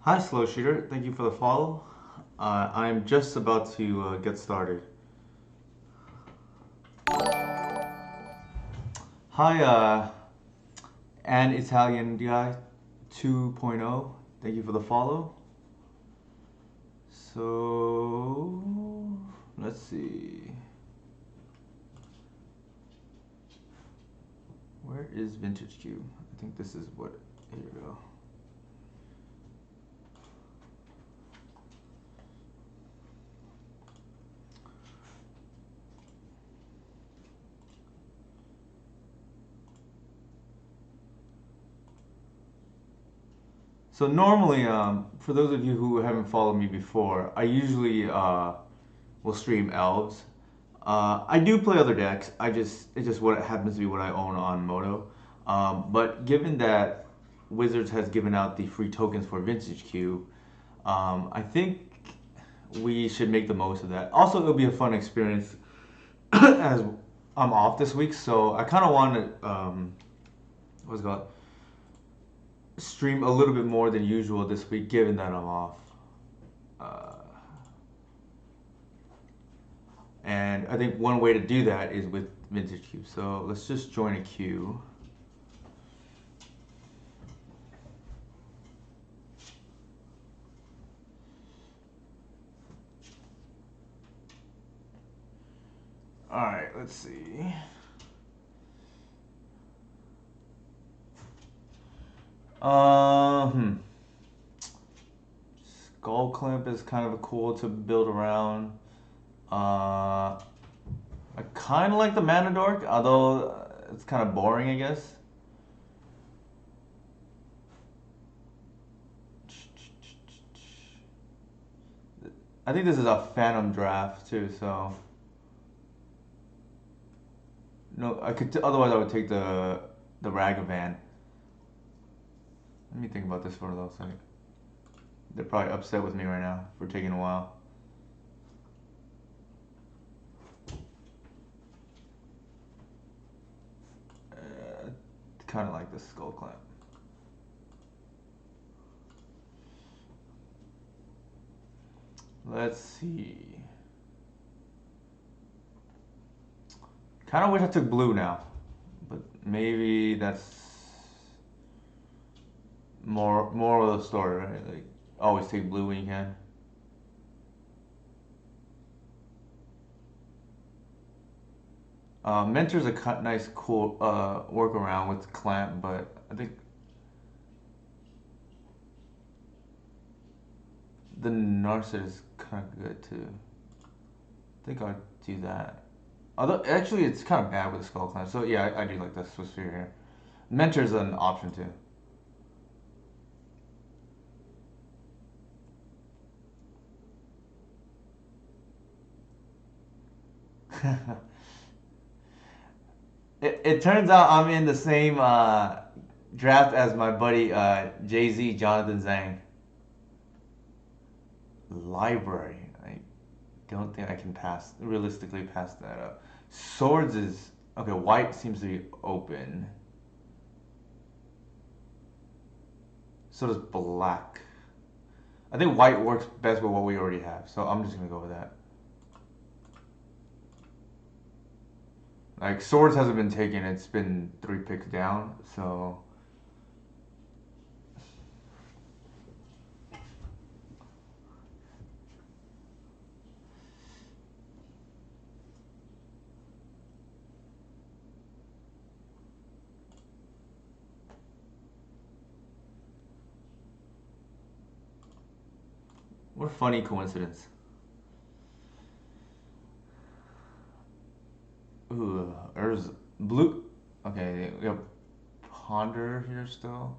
Hi, Slow Shooter. Thank you for the follow. I'm just about to get started. Hi, and Italian guy 2.0. Thank you for the follow. So, let's see. Where is Vintage Cube? I think this is what. Here we go. So normally, for those of you who haven't followed me before, I usually will stream elves. I do play other decks. It's just what happens to be what I own on Moto. But given that Wizards has given out the free tokens for Vintage Cube, I think we should make the most of that. Also, it'll be a fun experience as I'm off this week, so I kind of want to what's it called stream a little bit more than usual this week, given that I'm off. Uh, and I think one way to do that is with Vintage Cube. So let's just join a queue. All right, let's see. Uh, hmm. Skull Clamp is kind of cool to build around. I kind of like the Mana Dork, although it's kind of boring, I guess. I think this is a Phantom draft too, so no, I could. Otherwise, I would take the Ragavan. Let me think about this for a little second. They're probably upset with me right now for taking a while. Kind of like the Skull Clamp. Let's see. Kind of wish I took blue now, but maybe that's more of the story, right? Like always take blue when you can. Mentor's a nice, cool workaround with clamp, but I think the Narset is kind of good too. I think I'd do that. Although actually, it's kind of bad with the skull clamp. So yeah, I do like the Swiss Sphere here. Mentor's an option too. It turns out I'm in the same draft as my buddy Jay Z, Jonathan Zhang. Library. I don't think I can realistically pass that up. Swords is okay. White seems to be open. So does black. I think white works best with what we already have, so I'm just gonna go with that. Like swords hasn't been taken; it's been 3 picks down. So what a funny coincidence. Ooh, there's blue. Okay, we have ponder here still.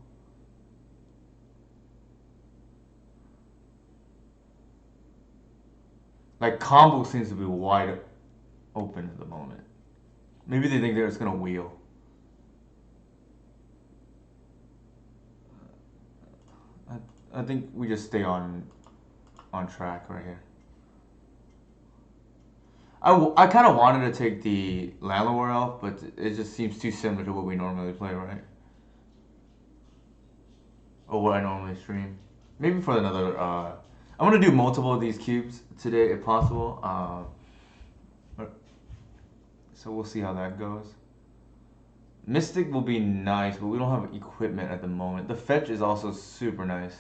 Like combo seems to be wide open at the moment. Maybe they think they're just gonna wheel. I think we just stay on track right here. I kind of wanted to take the Llanowar Elf, but it just seems too similar to what we normally play, right? Or what I normally stream. Maybe for another. I want to do multiple of these cubes today, if possible. So we'll see how that goes. Mystic will be nice, but we don't have equipment at the moment. The fetch is also super nice.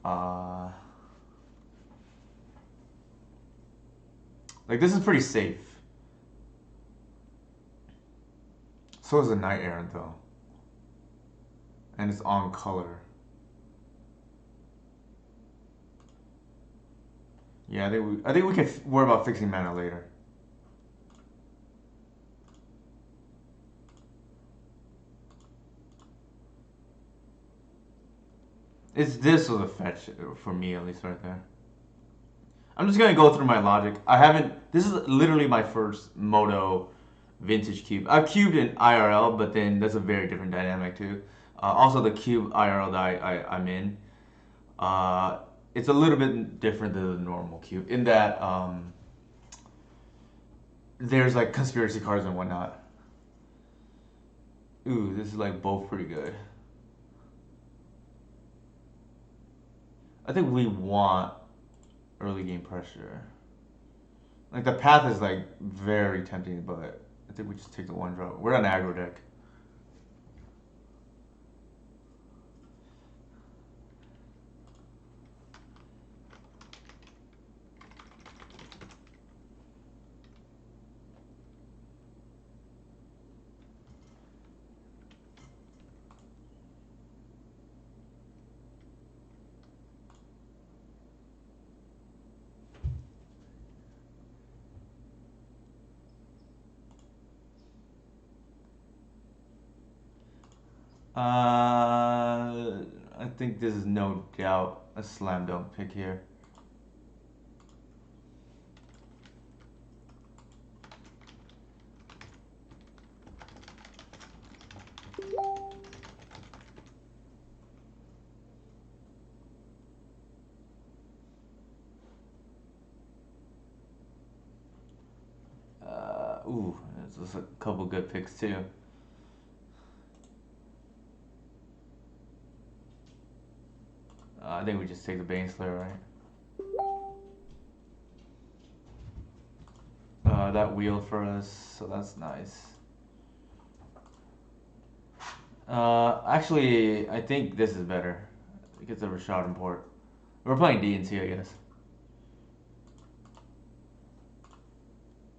Uh, like this is pretty safe. So is the Knight Errant though, and it's on color. Yeah, I think we can worry about fixing mana later. It's this was a fetch for me at least right there. I'm just gonna go through my logic. I haven't. This is literally my first Moto vintage cube. I've cubed in IRL, but then that's a very different dynamic too. Also, the cube IRL that I'm in, uh, it's a little bit different than the normal cube in that there's like conspiracy cards and whatnot. Ooh, this is like both pretty good. I think we want early game pressure. Like the path is like very tempting, but I think we just take the one drop. We're an aggro deck. I think this is no doubt a slam dunk pick here. Ooh, there's a couple good picks too. I think we just take the Baneslayer, right? That wheel for us, so that's nice. Actually, I think this is better. It gets a Rashad import. We're playing DNC, I guess.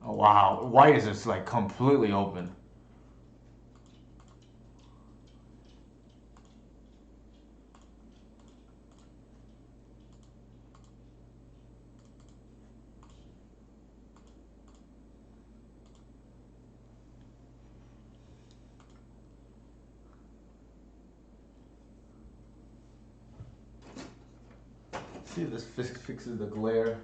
Oh wow, white is just like completely open. See if this fixes the glare.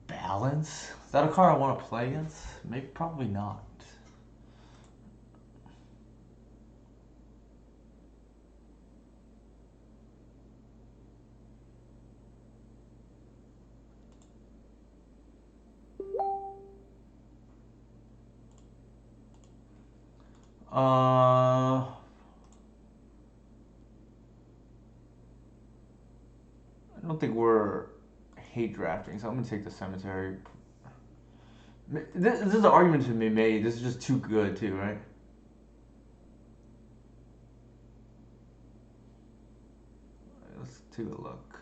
Balance? Is that a card I want to play against? Maybe, probably not. I don't think we're hate drafting, so I'm gonna take the cemetery. This is an argument to be made. This is just too good, too, right? Let's take a look.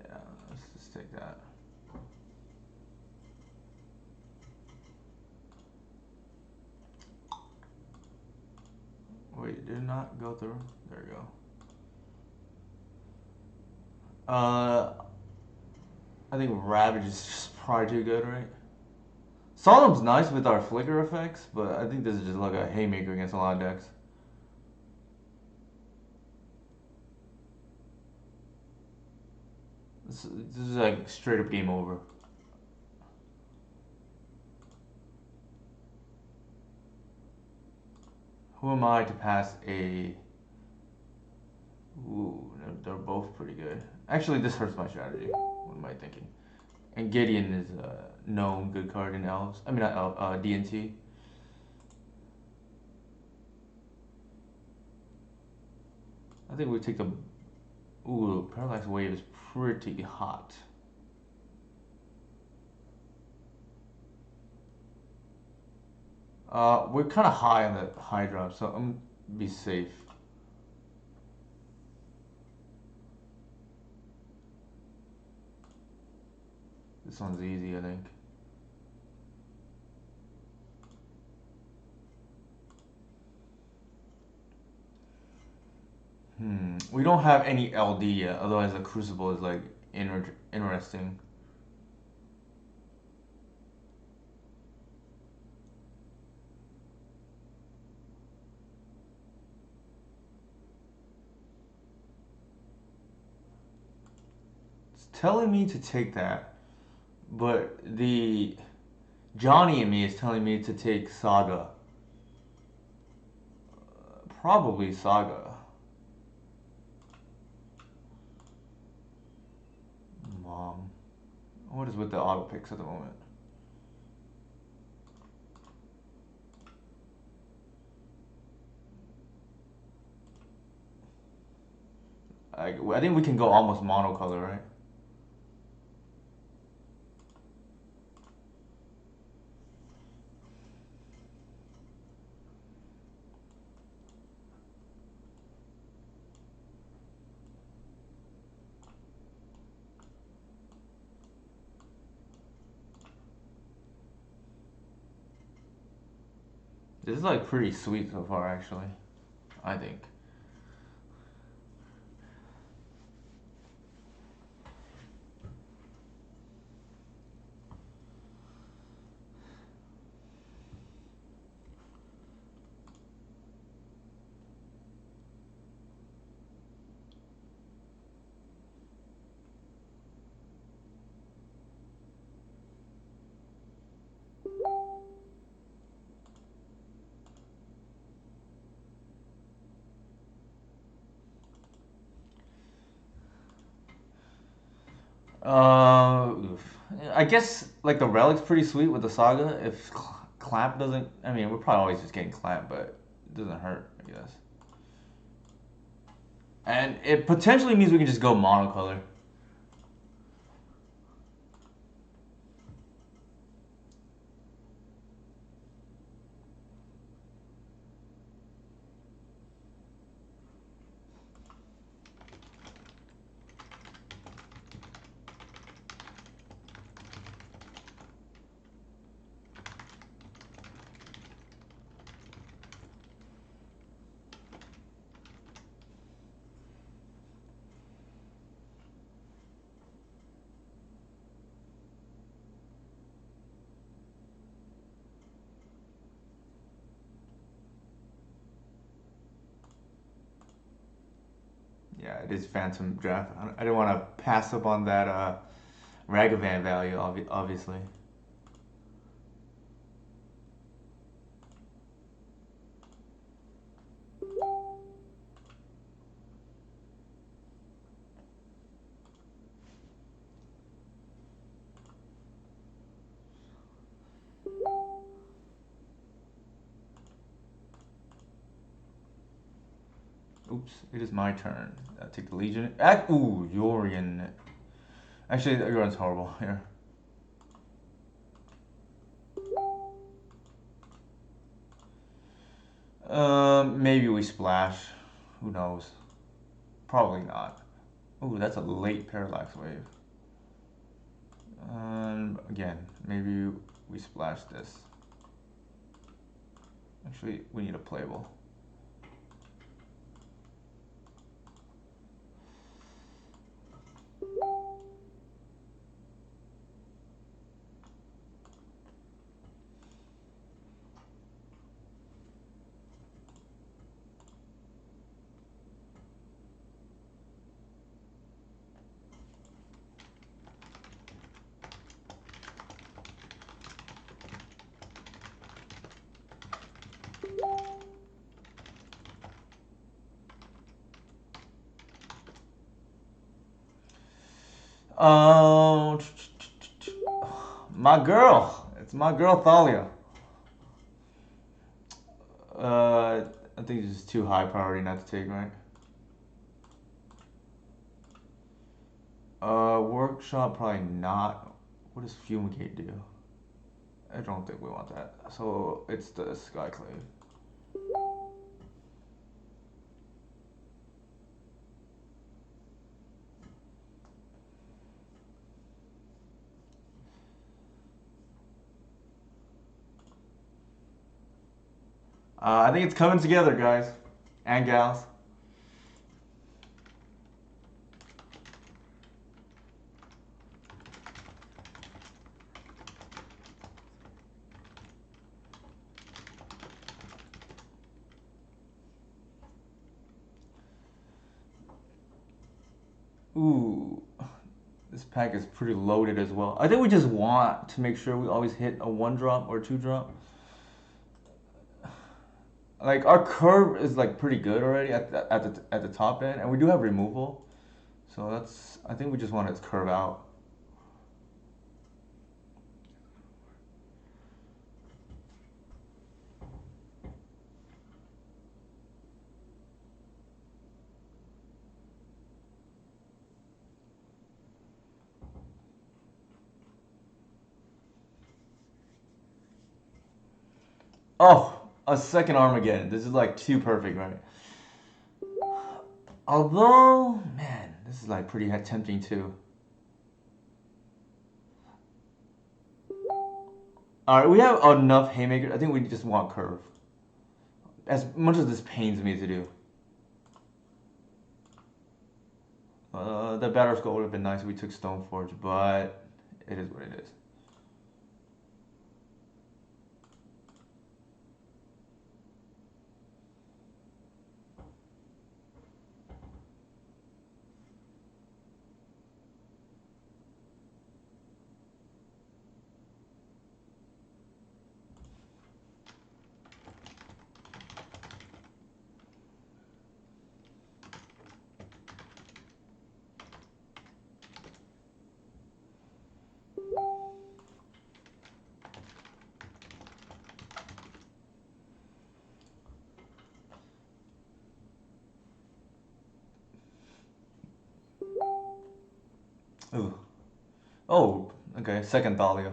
Yeah, let's just take that. Wait, it did not go through. There we go. I think Ravage is just probably too good, right? Solemn's nice with our flicker effects, but I think this is just like a haymaker against a lot of decks. This is like straight up game over. Who am I to pass a... Ooh, they're both pretty good. Actually, this hurts my strategy. What am I thinking? And Gideon is a known good card in Elves. I mean, not D&T. I think we take the... Ooh, Parallax Wave is pretty hot. We're kind of high on the high drop, so I'm gonna be safe. This one's easy, I think. We don't have any LD yet, otherwise the Crucible is like interesting. It's telling me to take that, but the Johnny in me is telling me to take Saga. Probably Saga. Mom. What is with the auto picks at the moment? I think we can go almost monocolor, right? This is like pretty sweet so far, actually. I think. I guess like the relic's pretty sweet with the Saga. If Clamp doesn't, I mean, we're probably always just getting Clamp, but it doesn't hurt, I guess. And it potentially means we can just go monocolor. Yeah, it is Phantom Draft. I don't want to pass up on that Ragavan value, obviously. Oops, it is my turn. I take the Legion. Ooh, Yorion. Actually, Yorion's horrible here. Maybe we splash. Who knows? Probably not. Ooh, that's a late Parallax Wave. Again, maybe we splash this. Actually, we need a playable. Um, my girl. It's my girl Thalia. I think it's just too high priority not to take, right? Workshop probably not. What does Fumigate do? I don't think we want that. So it's the Skyclave. I think it's coming together, guys and gals. Ooh, this pack is pretty loaded as well. I think we just want to make sure we always hit a 1-drop or 2-drop. Like our curve is like pretty good already at the top end, and we do have removal. So that's, I think we just want to curve out. Oh, a second Armageddon. This is like too perfect, right? Although, man, this is like pretty tempting too. All right, we have enough haymakers. I think we just want curve. As much as this pains me to do. The Battle Skull would have been nice if we took Stoneforge, but it is what it is. Ooh. Oh, okay. Second Thalia.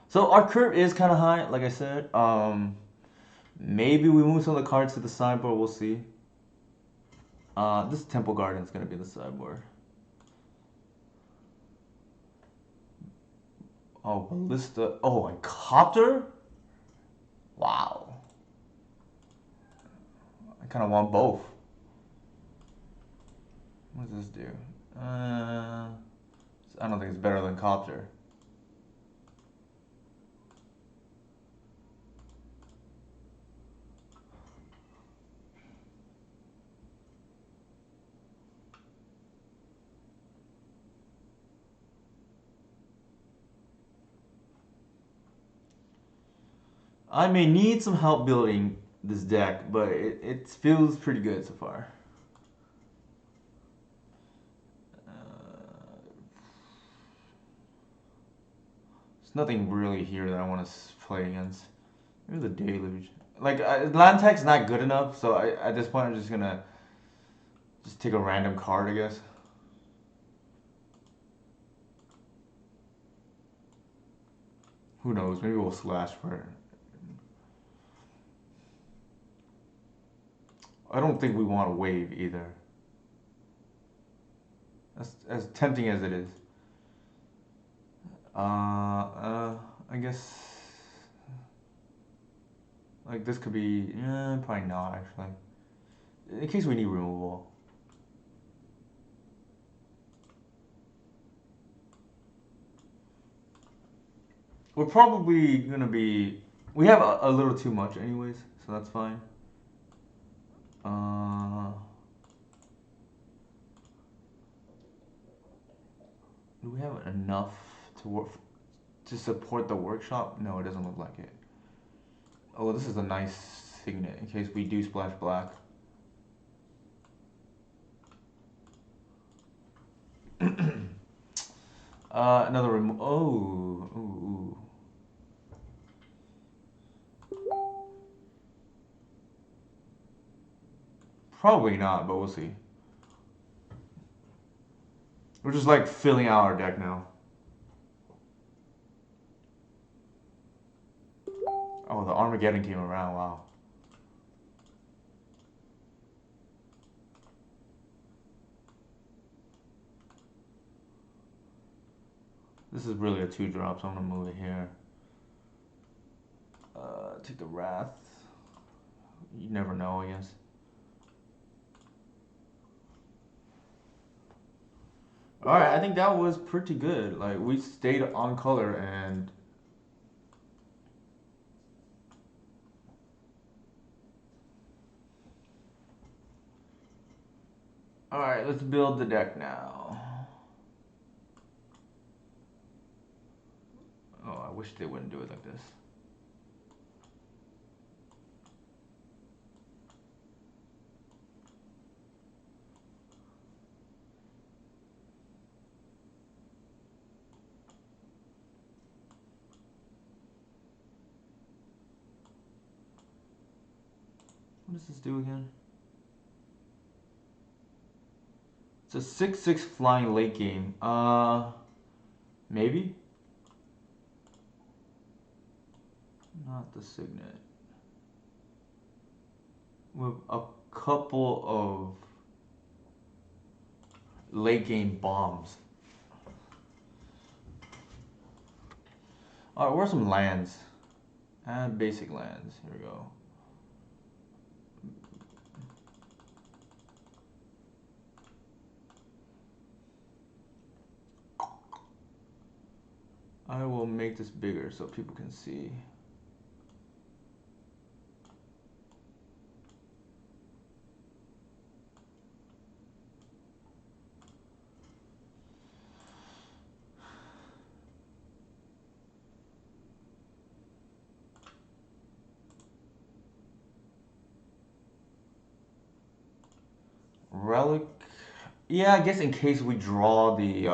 So our curve is kind of high, like I said. Maybe we move some of the cards to the sideboard. We'll see. This Temple Garden is gonna be the sideboard. Oh, Ballista. Oh, and Copter. Wow. I kind of want both. What does this do? I don't think it's better than Copter. I may need some help building this deck, but it feels pretty good so far. There's nothing really here that I want to play against. Maybe the Deluge. Like, land tech's not good enough, so at this point I'm just gonna just take a random card, I guess. Who knows? Maybe we'll slash for it. I don't think we want a wave either. As tempting as it is. I guess like this could be, probably not actually. In case we need removal. We're probably gonna be. We have a little too much, anyways, so that's fine. Do we have enough to work to support the workshop? No, it doesn't look like it. Oh, this is a nice signet in case we do splash black. Another oh, ooh. Probably not, but we'll see. We're just like filling out our deck now. Oh, the Armageddon came around. Wow. This is really a 2-drop, so I'm gonna move it here. Take the Wrath. You never know, I guess. Alright, I think that was pretty good. Like, we stayed on color and... Alright, let's build the deck now. Oh, I wish they wouldn't do it like this. What does this do again? It's a 6/6 flying late game. Maybe? Not the signet. With a couple of late game bombs. Alright, where are some lands? Add basic lands. Here we go. I will make this bigger so people can see. Relic. Yeah, I guess in case we draw the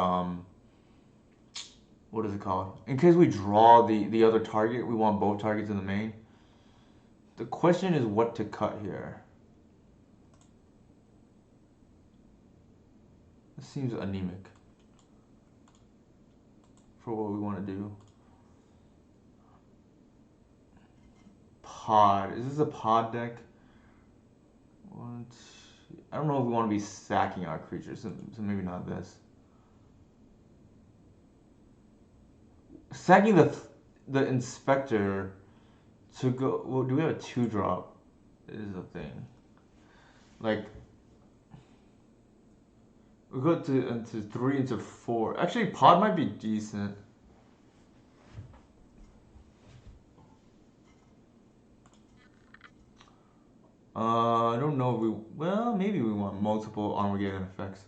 what is it called? In case we draw the other target, we want both targets in the main. The question is what to cut here. This seems anemic for what we want to do. Pod. Is this a pod deck? What? I don't know if we want to be sacking our creatures, so maybe not this. Sacking the inspector to go. Well, do we have a 2-drop? Is a thing. Like we go into 3 into 4. Actually, pod might be decent. I don't know if we. Well, maybe we want multiple Armageddon effects.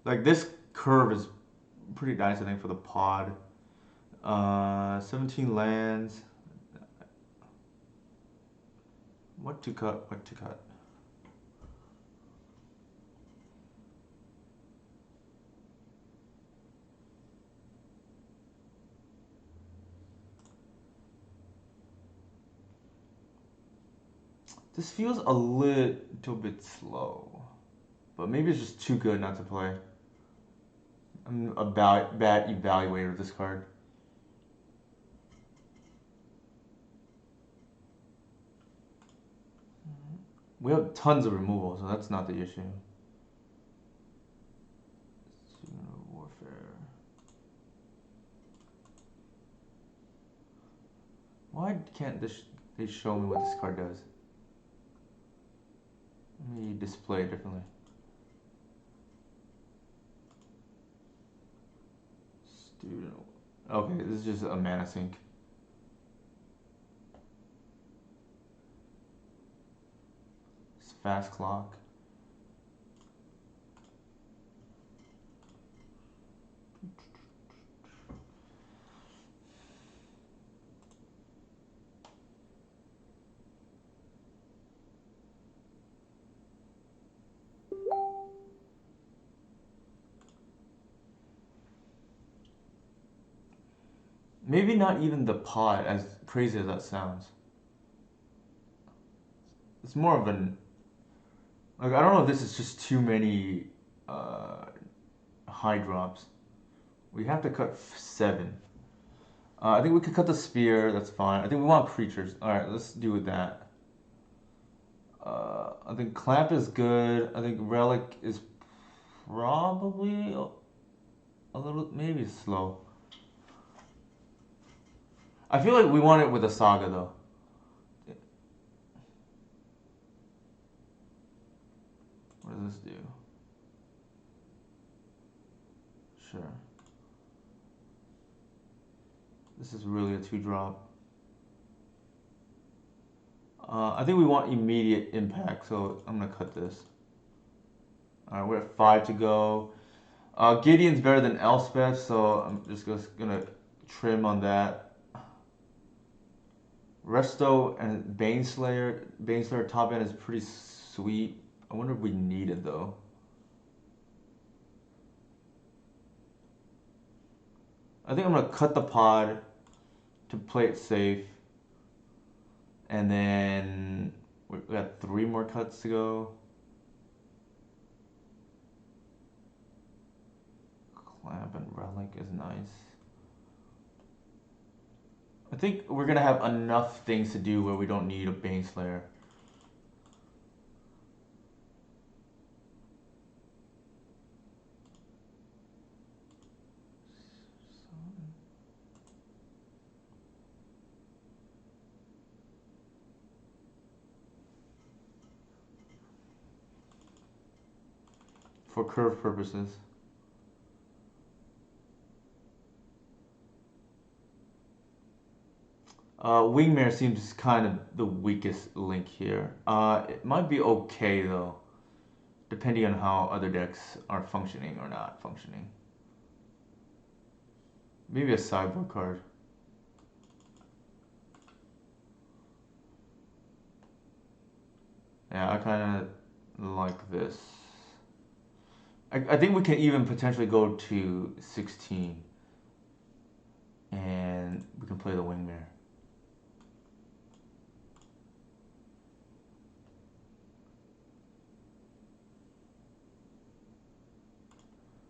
Like this curve is pretty nice, I think, for the pod. 17 lands. What to cut? What to cut? This feels a little bit slow, but maybe it's just too good not to play. I'm a bad evaluator of this card. We have tons of removal, so that's not the issue. Warfare. Why can't they show me what this card does? Let me display it differently. Student. Okay, this is just a mana sink. It's fast clock. Maybe not even the pod, as crazy as that sounds. It's more of an like I don't know if this is just too many high drops. We have to cut 7. I think we could cut the spear. That's fine. I think we want creatures. All right, let's do with that. I think clamp is good. I think relic is probably a little maybe slow. I feel like we want it with a saga though. What does this do? Sure. This is really a 2-drop. I think we want immediate impact, so I'm gonna cut this. Alright, we're at 5 to go. Gideon's better than Elspeth, so I'm just gonna trim on that. Resto and Baneslayer. Baneslayer top end is pretty sweet. I wonder if we need it though. I think I'm gonna cut the pod to play it safe. And then we got 3 more cuts to go. Clamp and relic is nice. I think we're gonna have enough things to do where we don't need a Baneslayer. For curve purposes. Wingmare seems kind of the weakest link here. It might be okay though, depending on how other decks are functioning or not functioning. Maybe a sideboard card. Yeah, I kind of like this. I think we can even potentially go to 16. And we can play the Wingmare.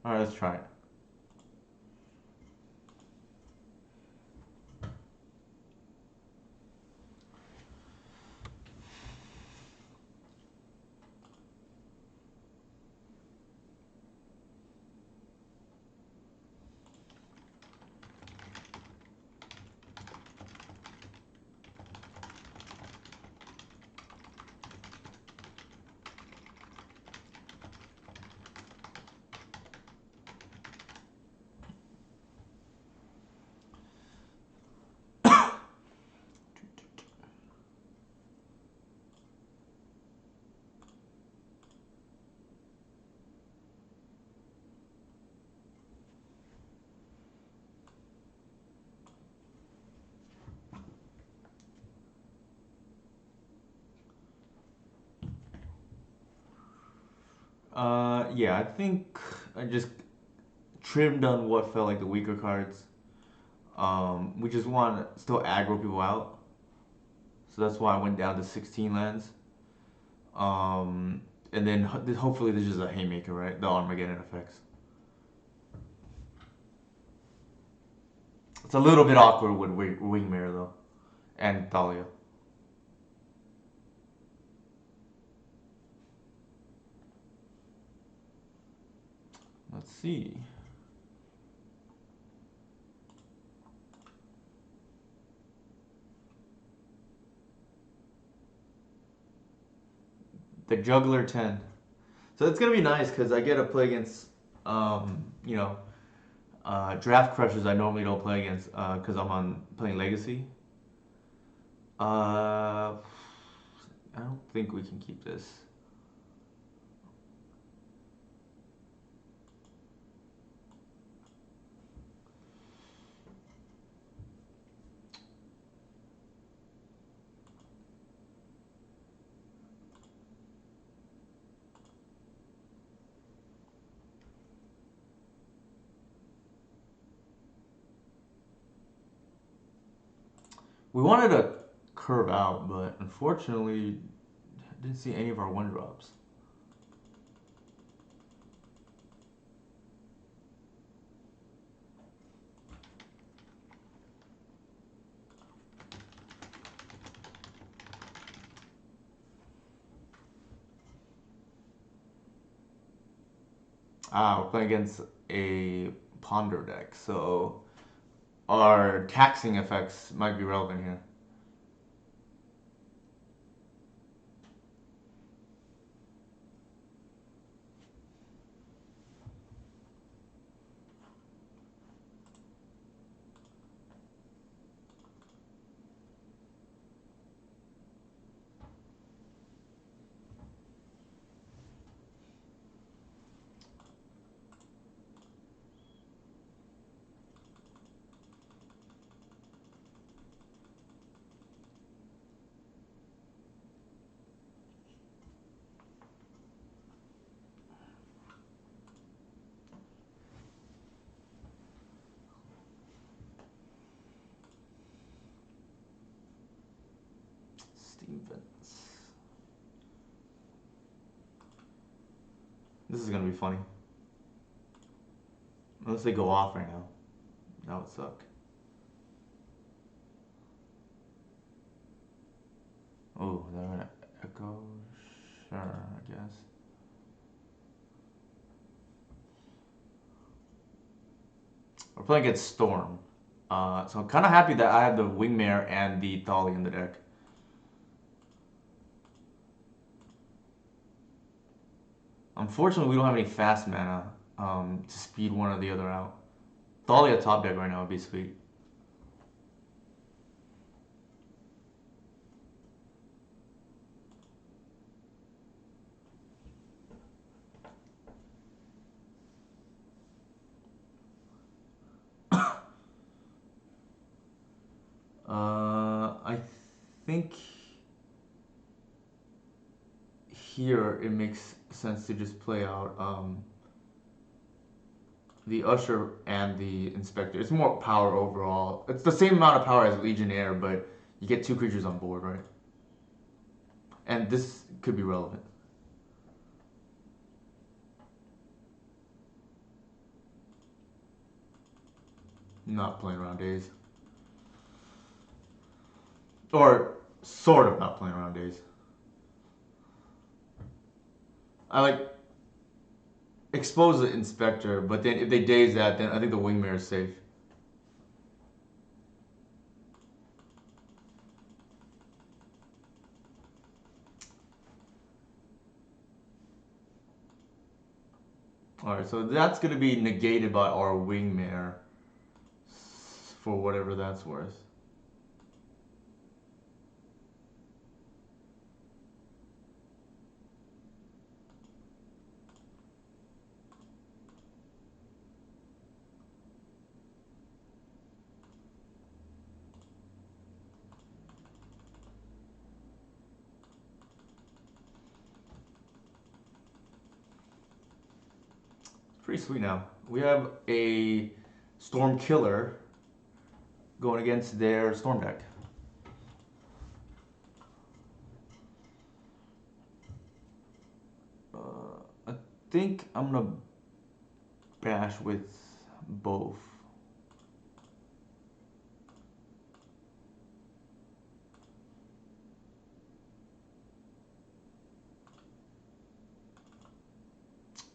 Alright, let's try it. Yeah, I think I just trimmed on what felt like the weaker cards. We just want to still aggro people out. So that's why I went down to 16 lands. And then hopefully this is a haymaker, right? The Armageddon effects. It's a little bit awkward with Wingmare though, and Thalia. see. The Juggler 10. So it's gonna be nice because I get to play against, you know, draft crushers I normally don't play against because I'm on playing Legacy. I don't think we can keep this. We wanted to curve out, but unfortunately, I didn't see any of our one drops. We're playing against a Ponder deck, so our taxing effects might be relevant here. Steam Vents. This is gonna be funny. Unless they go off right now. That would suck. Oh, they're gonna echo? Sure, I guess. We're playing against Storm. So I'm kind of happy that I have the Wingmare and the Thalia in the deck. Unfortunately, we don't have any fast mana to speed one or the other out. Thalia top deck right now would be sweet. I think here it makes sense to just play out the Usher and the Inspector. It's more power overall. It's the same amount of power as Legionnaire, but you get two creatures on board, right? And this could be relevant. Not playing around days. Or sort of not playing around days. I like expose the Inspector, but then if they daze that, then I think the Wingmare is safe. Alright, so that's going to be negated by our Wingmare for whatever that's worth. Pretty sweet now. We have a Storm Killer going against their Storm deck. I think I'm gonna bash with both.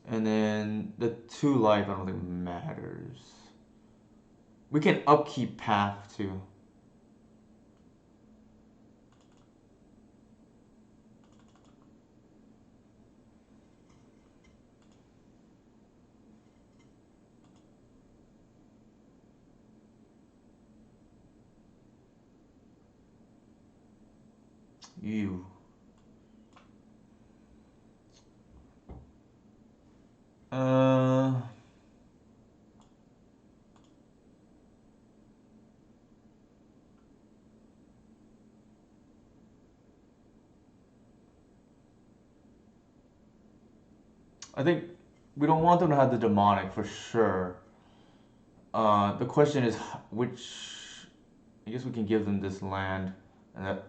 And then the 2 life I don't think matters. We can upkeep path too. You. Uh, I think we don't want them to have the demonic for sure. The question is which. I guess we can give them this land, and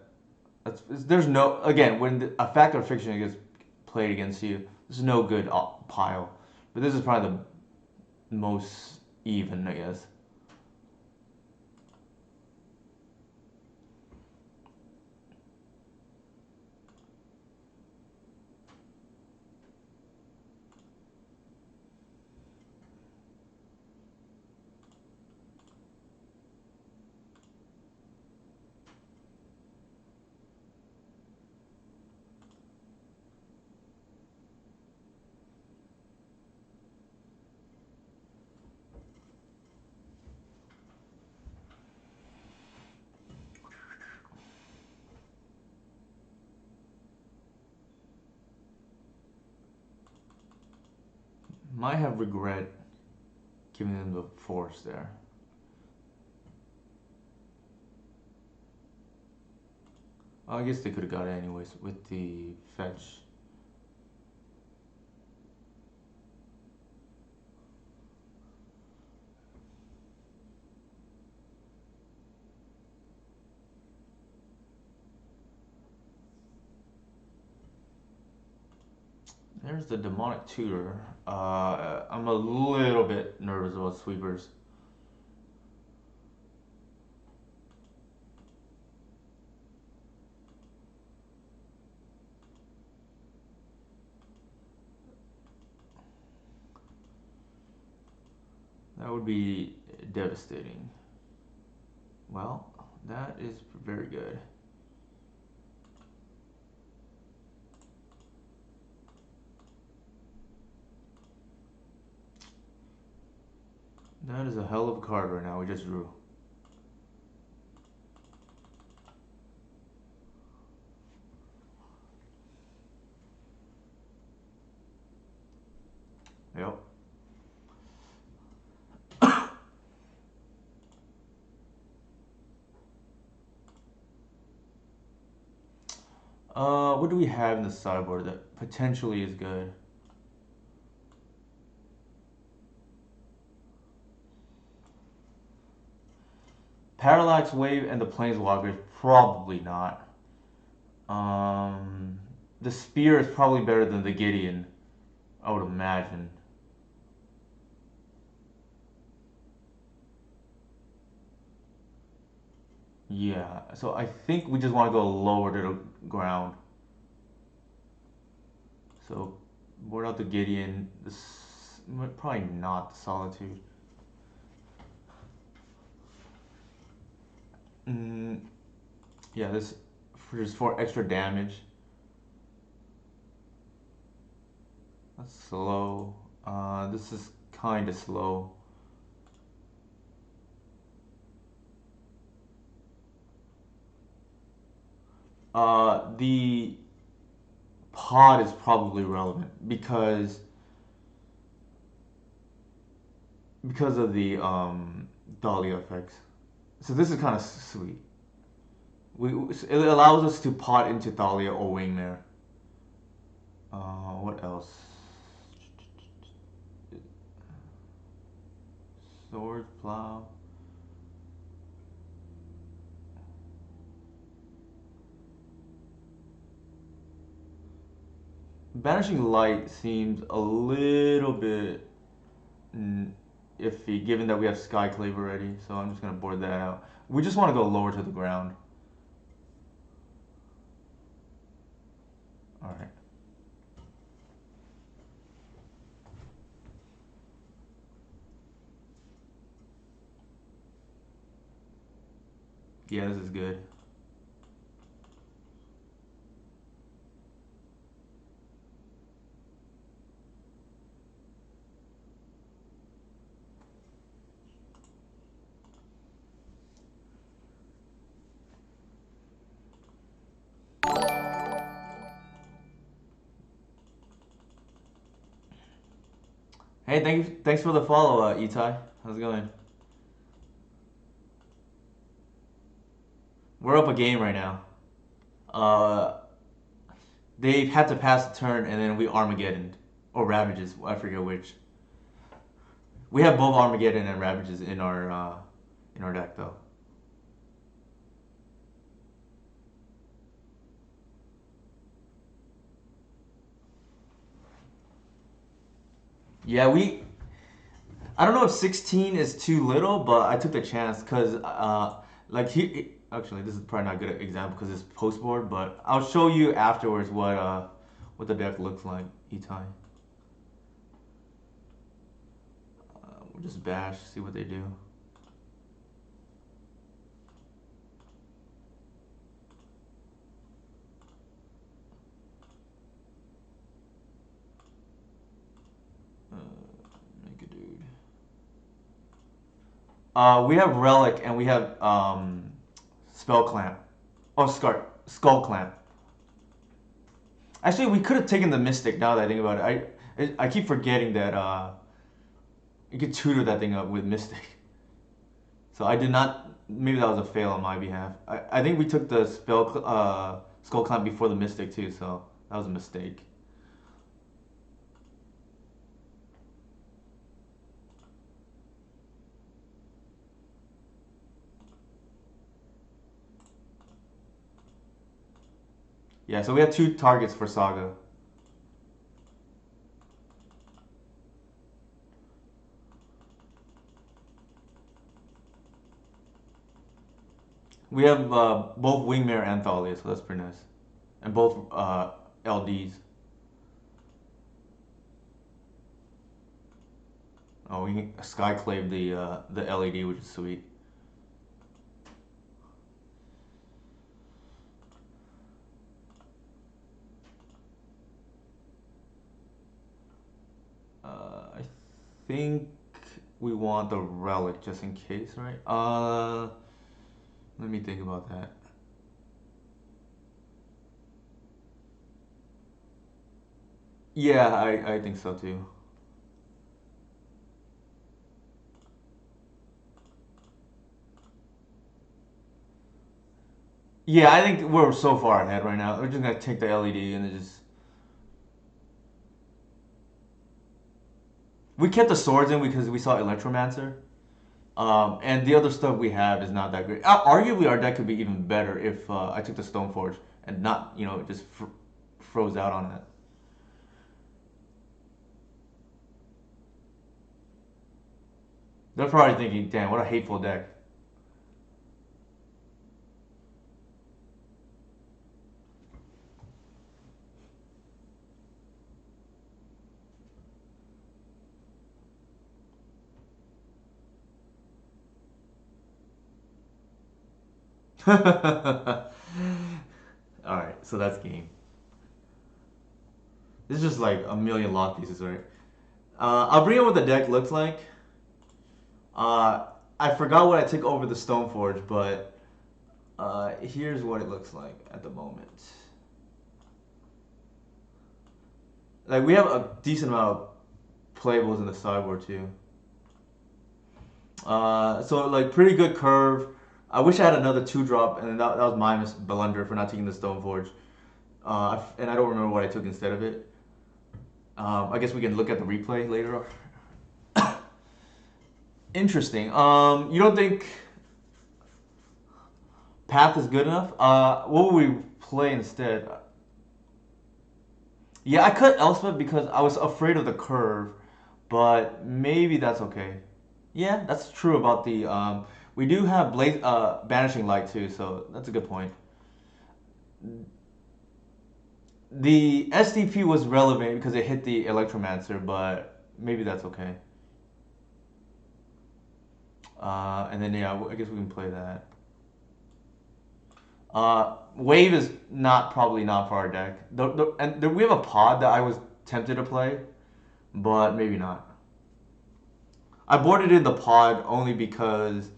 there's no again when a fact or fiction gets played against you. There's no good pile, but this is probably the most even, I guess. Might have regret giving them the force there. I guess they could have got it anyways with the fetch. There's the demonic tutor. I'm a little bit nervous about sweepers. That would be devastating. Well, that is very good. That is a hell of a card right now. We just drew. Yep. What do we have in the sideboard that potentially is good? Parallax Wave and the Planeswalkers, probably not. Um, the Spear is probably better than the Gideon, I would imagine. Yeah, so I think we just want to go lower to the ground. So, board out the Gideon. This probably not the Solitude. Mm, yeah, this just for extra damage. That's slow. This is kind of slow. The pod is probably relevant because of the Dahlia effects. So this is kind of sweet. It allows us to pot into Thalia or Wingmare. What else? Sword Plow. Banishing Light seems a little bit iffy, given that we have Skyclave already. So I'm just gonna board that out. We just want to go lower to the ground. All right. Yeah, this is good. Hey, thanks for the follow, Itai. How's it going? We're up a game right now. Uh, they had to pass the turn, and then we Armageddon or Ravages. I forget which. We have both Armageddon and Ravages in our deck though. Yeah, we. I don't know if 16 is too little, but I took the chance because like he actually this is probably not a good example because it's post board, but I'll show you afterwards what the deck looks like each time. We'll just bash, see what they do. Uh, Make a dude. We have Relic and we have Spell Clamp. Oh, Skull Clamp. Actually, we could have taken the Mystic. Now that I think about it, I keep forgetting that you could tutor that thing up with Mystic. So I did not. Maybe that was a fail on my behalf. I think we took the Skull Clamp before the Mystic too. So that was a mistake. Yeah. So we have two targets for Saga. We have both Wingmare and Thalia, so that's pretty nice, and both LDs. Oh, we can Skyclave the LED, which is sweet. I think we want the relic just in case, right? Let me think about that. Yeah, I think so too. Yeah, I think we're so far ahead right now. We're just gonna take the LED and then just. We kept the swords in because we saw Electromancer. And the other stuff we have is not that great. Arguably, our deck could be even better if I took the Stoneforge and not, just froze out on it. They're probably thinking, damn, what a hateful deck. Alright, so that's game. This is just like a million lock pieces, right? I'll bring up what the deck looks like. Uh, I forgot what I took over the Stoneforge, but here's what it looks like at the moment. Like we have a decent amount of playables in the sideboard too. So like pretty good curve. I wish I had another two drop, and that was my blunder for not taking the Stoneforge. And I don't remember what I took instead of it. I guess we can look at the replay later. Interesting. You don't think Path is good enough? What would we play instead? Yeah, I cut Elspeth because I was afraid of the curve, but maybe that's okay. Yeah, that's true about the. We do have Banishing Light too, so that's a good point. The STP was relevant because it hit the Electromancer, but maybe that's okay. And then yeah, I guess we can play that. Wave is not probably not for our deck. We have a pod that I was tempted to play, but maybe not. I boarded in the pod only because,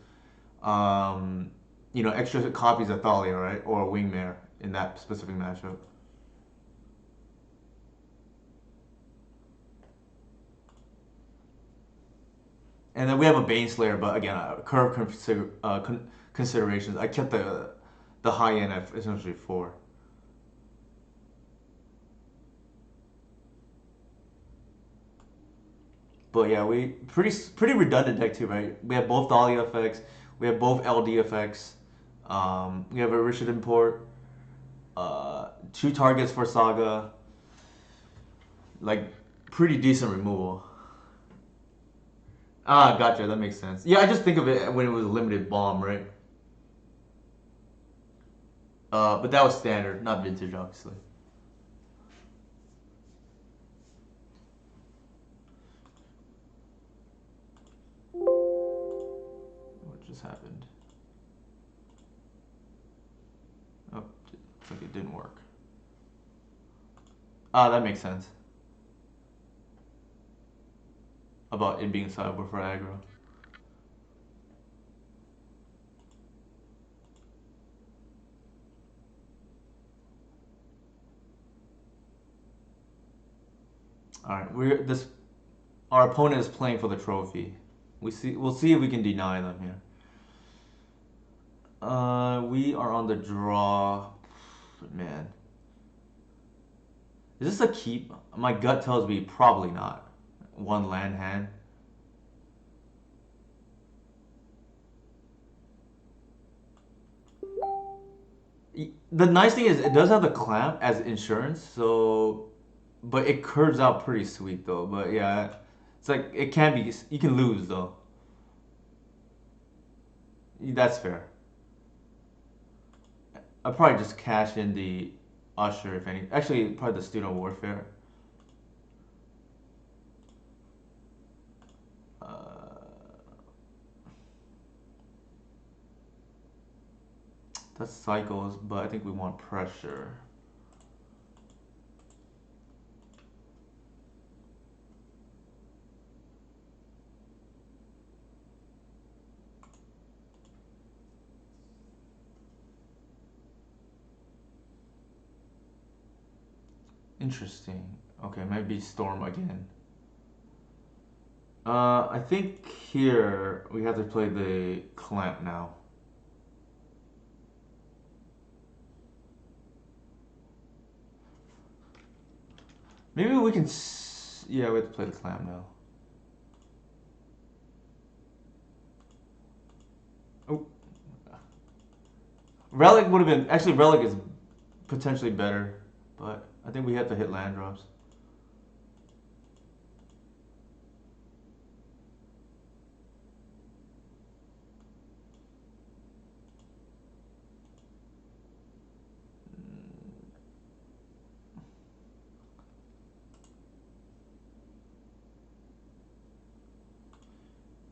um, extra copies of Thalia, right, or Wingmare in that specific matchup. And then we have a Baneslayer, but again, considerations. I kept the high end at essentially 4. But yeah, we pretty redundant deck too, right? We have both Dahlia effects, we have both LD effects, we have a Richard import, 2 targets for Saga, like pretty decent removal. Ah, gotcha. That makes sense. Yeah, I just think of it when it was a limited bomb, right? But that was standard, not vintage, obviously. What just happened? Oh, looks like it didn't work. Ah, that makes sense. About it being cyber for aggro. All right, we're this. Our opponent is playing for the trophy. We'll see if we can deny them here. We are on the draw. Man, is this a keep? My gut tells me probably not. One land hand. The nice thing is it does have the clamp as insurance, so but it curves out pretty sweet though. But yeah, it's like it can be. You can lose though. That's fair. I'll probably just cash in the Usher if any. Actually, probably the Student Warfare. Uh, that's cycles, but I think we want pressure. Interesting. Okay, maybe Storm again. I think here we have to play the Clamp now. Maybe we can. Yeah, we have to play the Clamp now. Oh, Relic would have been. Actually, Relic is potentially better, but I think we have to hit land drops.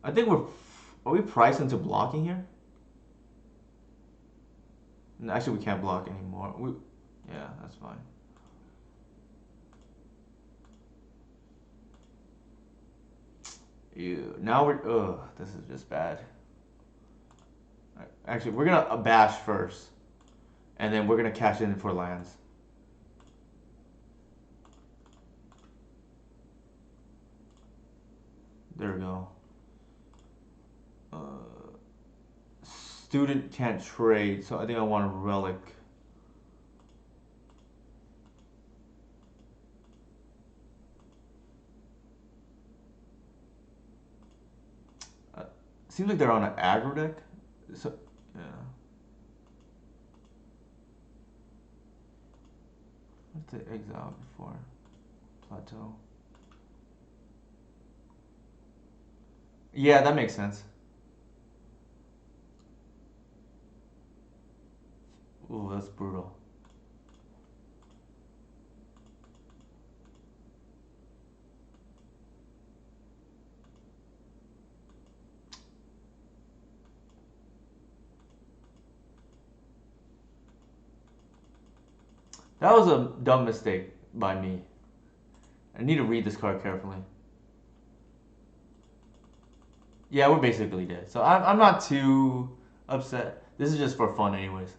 I think we're. Are we priced into blocking here? No, actually, we can't block anymore. Yeah, that's fine. Ew. Now we're. Ugh, this is just bad. Actually, we're gonna bash first, and then we're gonna cash in for lands. There we go. Student can't trade, so I think I want a relic. Uh, Seems like they're on an aggro deck. So yeah. What's the exile before? Plateau. Yeah, that makes sense. Ooh, that's brutal. That was a dumb mistake by me. I need to read this card carefully. Yeah, we're basically dead. So I'm not too upset. This is just for fun anyways.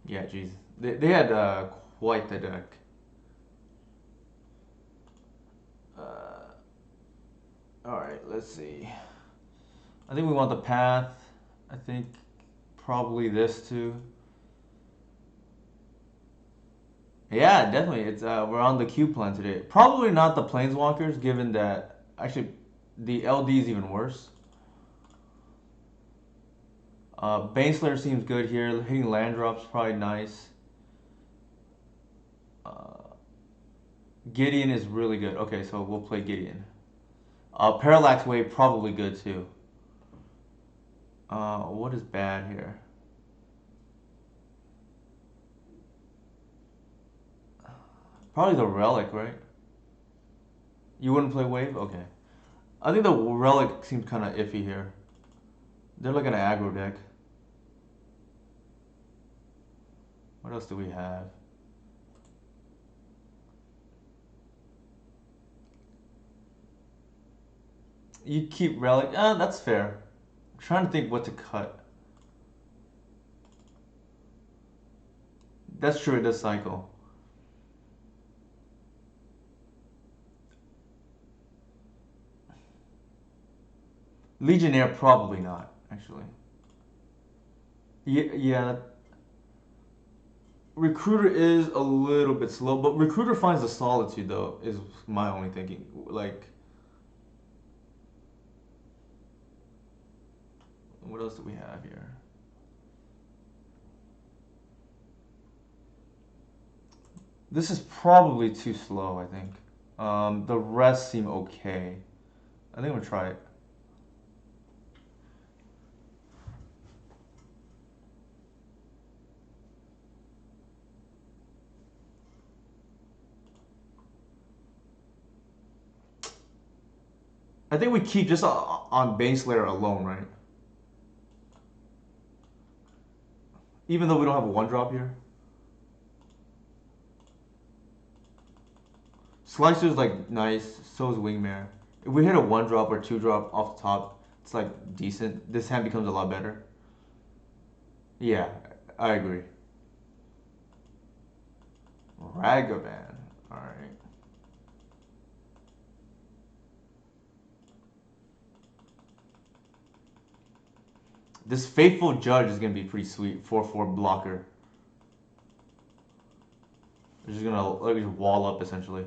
Yeah, jeez. They had quite the deck. Alright, let's see. I think we want the path. I think probably this too. Yeah, definitely. It's we're on the Q plan today. Probably not the planeswalkers, given that actually the LD is even worse. Baneslayer seems good here. Hitting land drops probably nice. Uh, Gideon is really good. Okay, so we'll play Gideon. Parallax Wave probably good too. What is bad here? Probably the Relic, right? You wouldn't play Wave? Okay. I think the Relic seems kind of iffy here. They're like an aggro deck. What else do we have? You keep Relic. That's fair. I'm trying to think what to cut. That's true, it does cycle. Legionnaire, probably not, actually. Yeah. Recruiter is a little bit slow, but Recruiter finds the solitude, though, is my only thinking. Like, what else do we have here? This is probably too slow, I think. The rest seem okay. I think I'm gonna try it. I think we keep just on Baneslayer alone, right? Even though we don't have a one drop here. Slicer's like nice, so is Wingmare. If we hit a one drop or two drop off the top, it's like decent. This hand becomes a lot better. Yeah, I agree. Ragavan. Alright. This Faithful Judge is gonna be pretty sweet. 4/4 blocker. They're just gonna like just wall up essentially.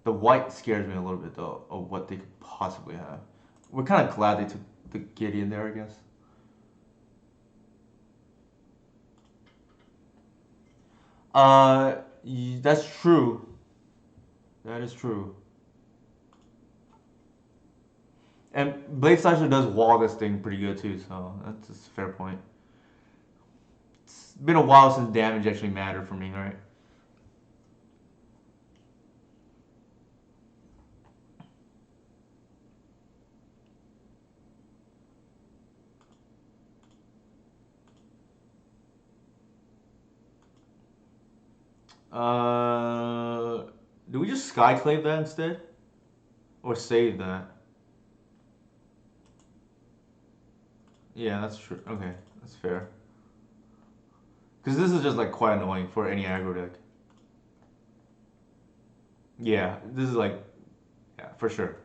The white scares me a little bit though of what they could possibly have. We're kind of glad they took the Gideon there, I guess. Uh, that's true. That is true. And Blade Slasher does wall this thing pretty good too, so that's a fair point. It's been a while since damage actually mattered for me, right? Uh, do we just Skyclave that instead? Or save that? Yeah, that's true. Okay, that's fair. Because this is just like quite annoying for any aggro deck. Yeah, this is like, yeah, for sure.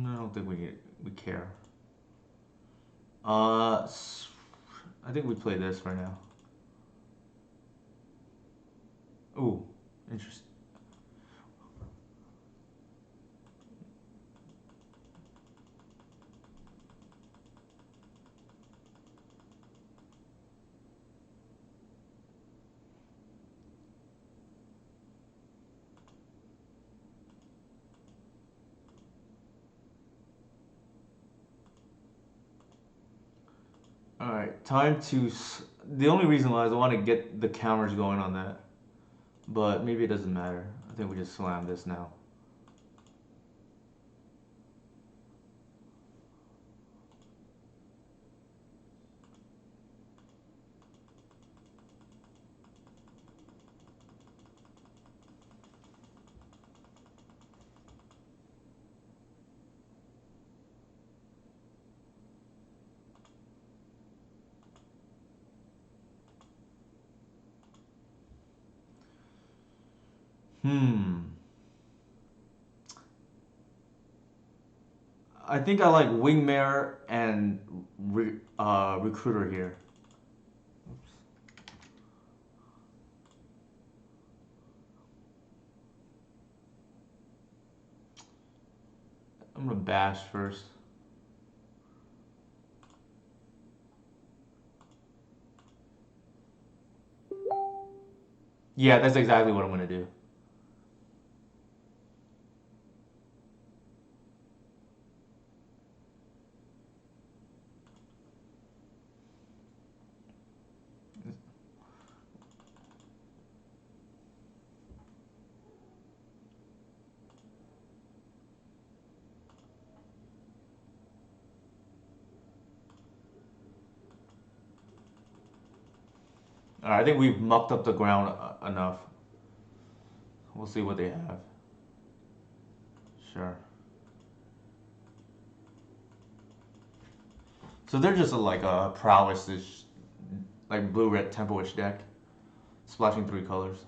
I don't think we care. I think we play this right now. Ooh, interesting. All right, time to. The only reason why is I want to get the counters going on that, but maybe it doesn't matter. I think we just slam this now. Hmm. I think I like Wingmare and Recruiter here. Oops. I'm gonna bash first. Yeah, that's exactly what I'm gonna do. All right, I think we've mucked up the ground enough. We'll see what they have. Sure. So they're just like a prowess-ish, like blue-red tempo-ish deck, splashing three colors.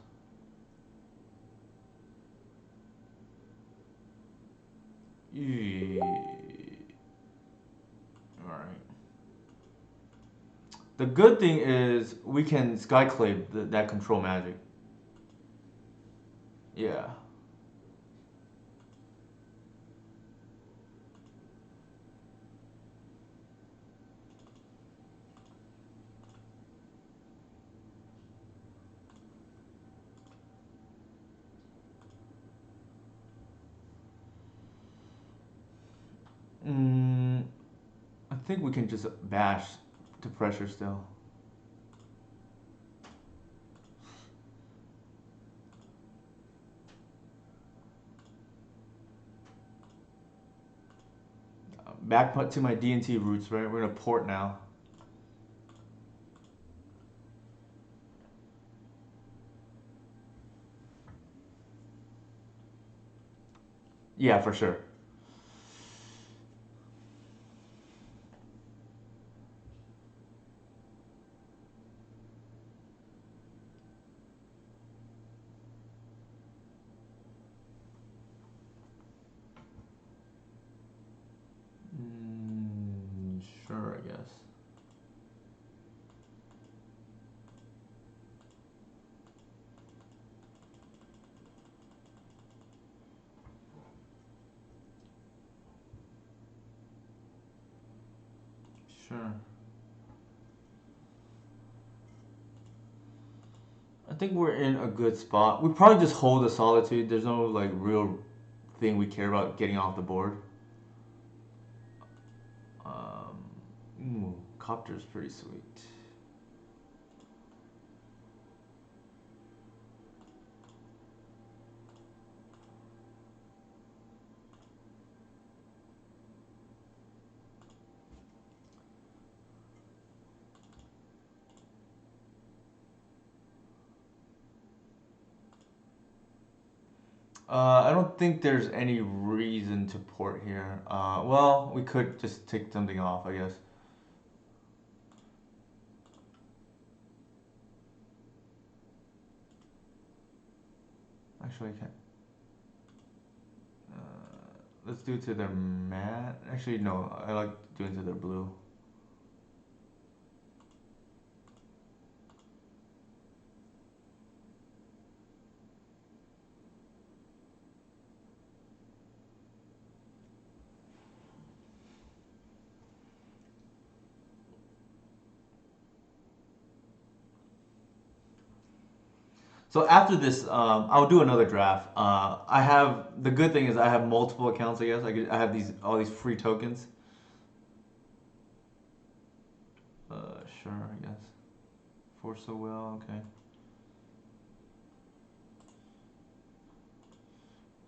Yeah. All right. The good thing is we can Skyclave that control magic. Yeah. Mm, I think we can just bash to pressure still. Back to my D&T roots, right? We're gonna port now. Yeah, for sure. Sure, I guess. Sure. I think we're in a good spot. We probably just hold the solitude. There's no like real thing we care about getting off the board. Copter's pretty sweet. I don't think there's any reason to port here. Well, we could just take something off, I guess. Actually, I can't. Let's do it to their mat. Actually, no. I like doing it to their blue. So after this, I'll do another draft. I have the good thing is I have multiple accounts. I guess I have these all these free tokens. Sure, I guess. Force so well.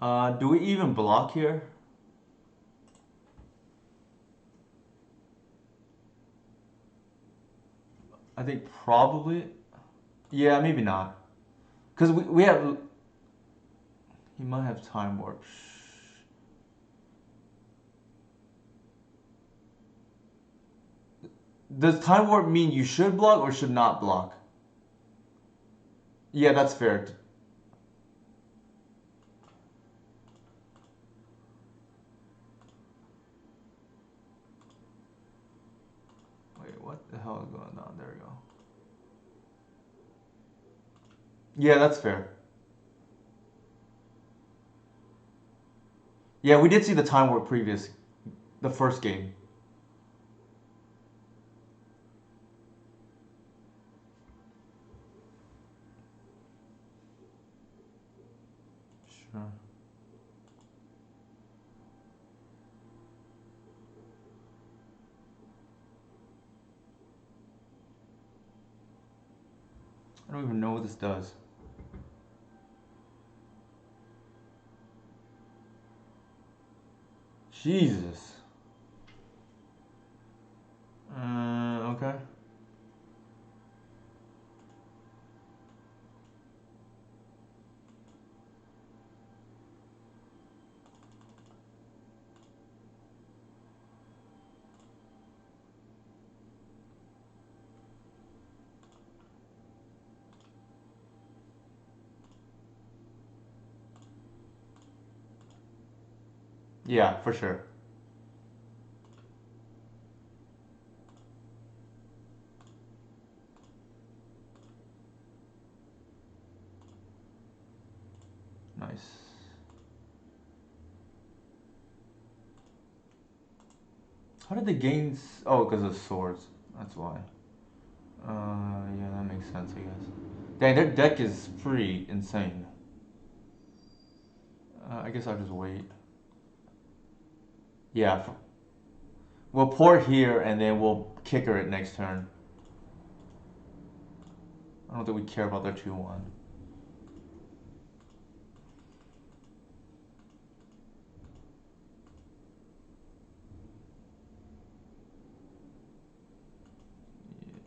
Okay. Do we even block here? I think probably. Yeah, maybe not. Because we have. He might have time warp. Does time warp mean you should block or should not block? Yeah, that's fair. Wait, what the hell is going on? There we go. Yeah, that's fair. Yeah, we did see the time warp previous, the first game. Sure. I don't even know what this does. Jesus. Okay. Yeah, for sure. Nice. How did they gain? Oh, because of swords. That's why. Yeah, that makes sense, I guess. Dang, their deck is pretty insane. I guess I'll just wait. Yeah, we'll port here and then we'll kicker it next turn. I don't think we care about their 2-1.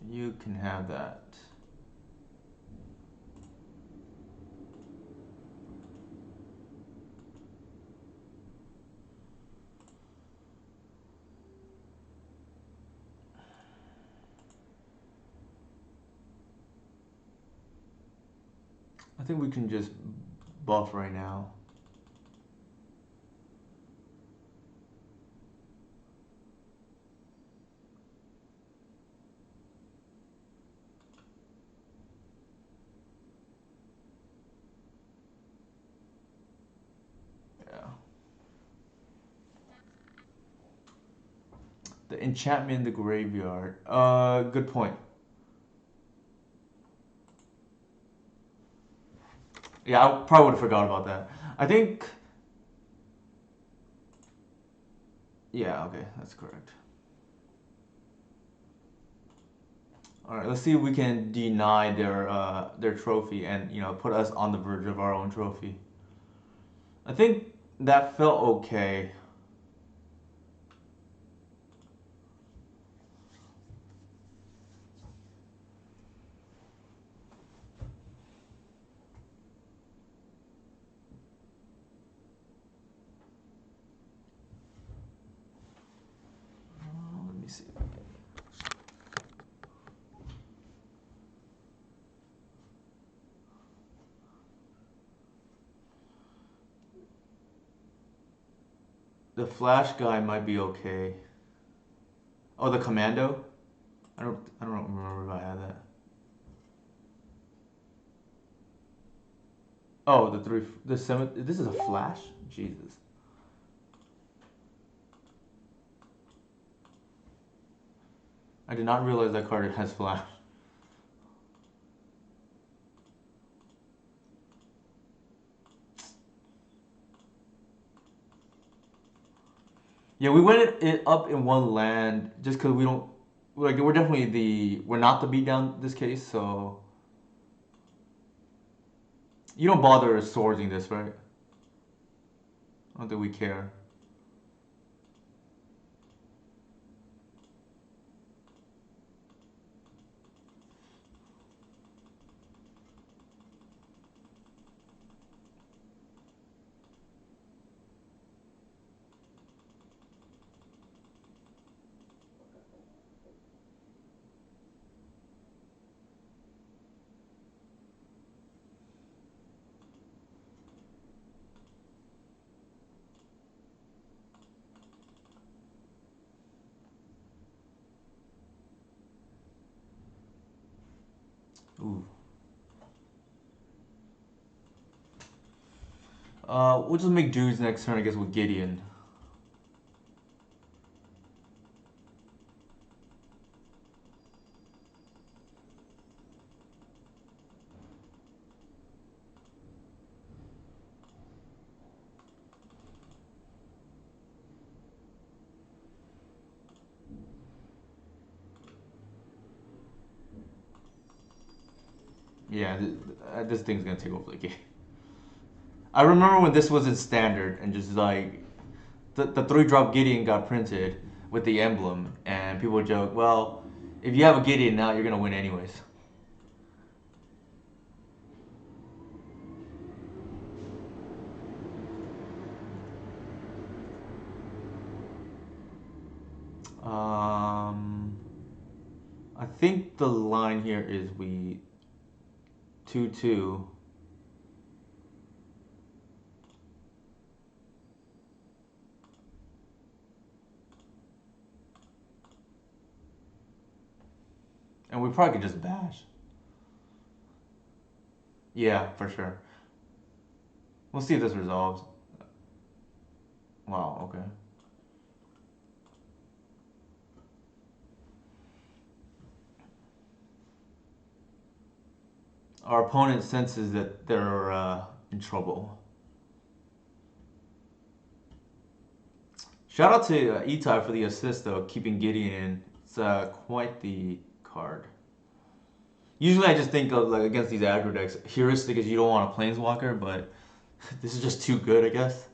You can have that. I think we can just buff right now. Yeah. The enchantment in the graveyard. Good point. Yeah, I probably would have forgot about that. I think. Yeah, okay, that's correct. All right, let's see if we can deny their trophy and put us on the verge of our own trophy. I think that felt okay. Let me see. The flash guy might be okay. Oh, the commando. I don't remember if I had that. Oh, the seven. This is a flash. Jesus. I did not realize that card has flash. Yeah, we went it up in one land just because we don't like we're definitely we're not the beat down this case, so you don't bother sorting this, right? I don't think we care. Ooh. We'll just make dudes next turn, I guess, with Gideon. Yeah, this thing's gonna take over the game. I remember when this was in standard and just like the three drop Gideon got printed with the emblem, and people would joke, well, if you have a Gideon now, you're gonna win anyways. Um, I think the line here is we 2-2. And we probably could just bash. Yeah, for sure. We'll see if this resolves. Wow, okay. Our opponent senses that they're in trouble. Shout out to Itai for the assist, though, keeping Gideon in. It's quite the card. Usually, I just think of like against these aggro decks, heuristic is you don't want a planeswalker, but this is just too good, I guess.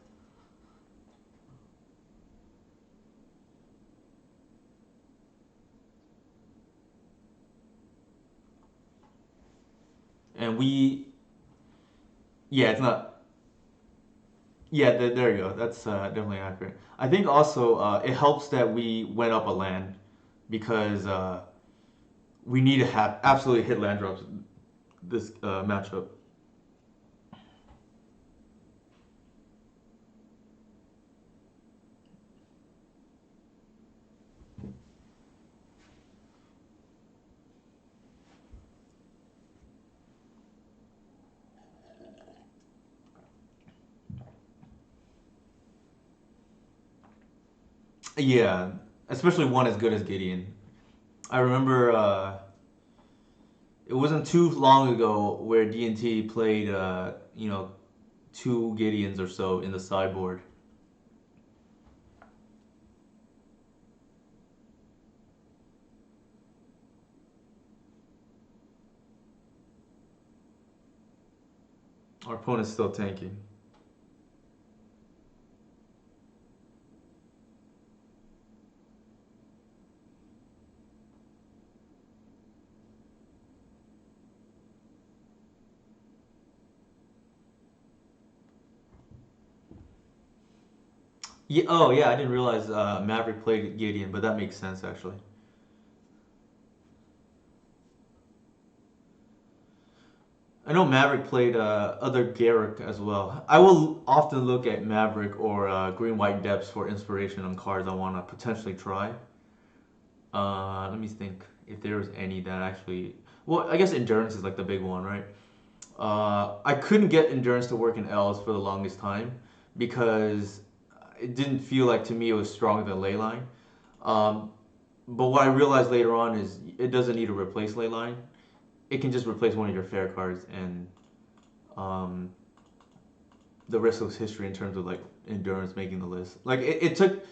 And yeah, it's not. Yeah, there you go. That's definitely accurate. I think also it helps that we went up a land because we need to have absolutely hit land drops this matchup. Yeah, especially one as good as Gideon. I remember it wasn't too long ago where D&T played two Gideons or so in the sideboard. Our opponent's still tanking. Yeah. Oh, yeah. I didn't realize Maverick played Gideon, but that makes sense actually. I know Maverick played other Garrick as well. I will often look at Maverick or Green White Depths for inspiration on cards I want to potentially try. Let me think if there's any that actually. Well, I guess Endurance is like the big one, right? I couldn't get Endurance to work in L's for the longest time because it didn't feel like to me it was stronger than Leyline. Um, but what I realized later on is it doesn't need to replace Leyline. It can just replace one of your fair cards, and um, the rest was history in terms of like Endurance making the list. Like it took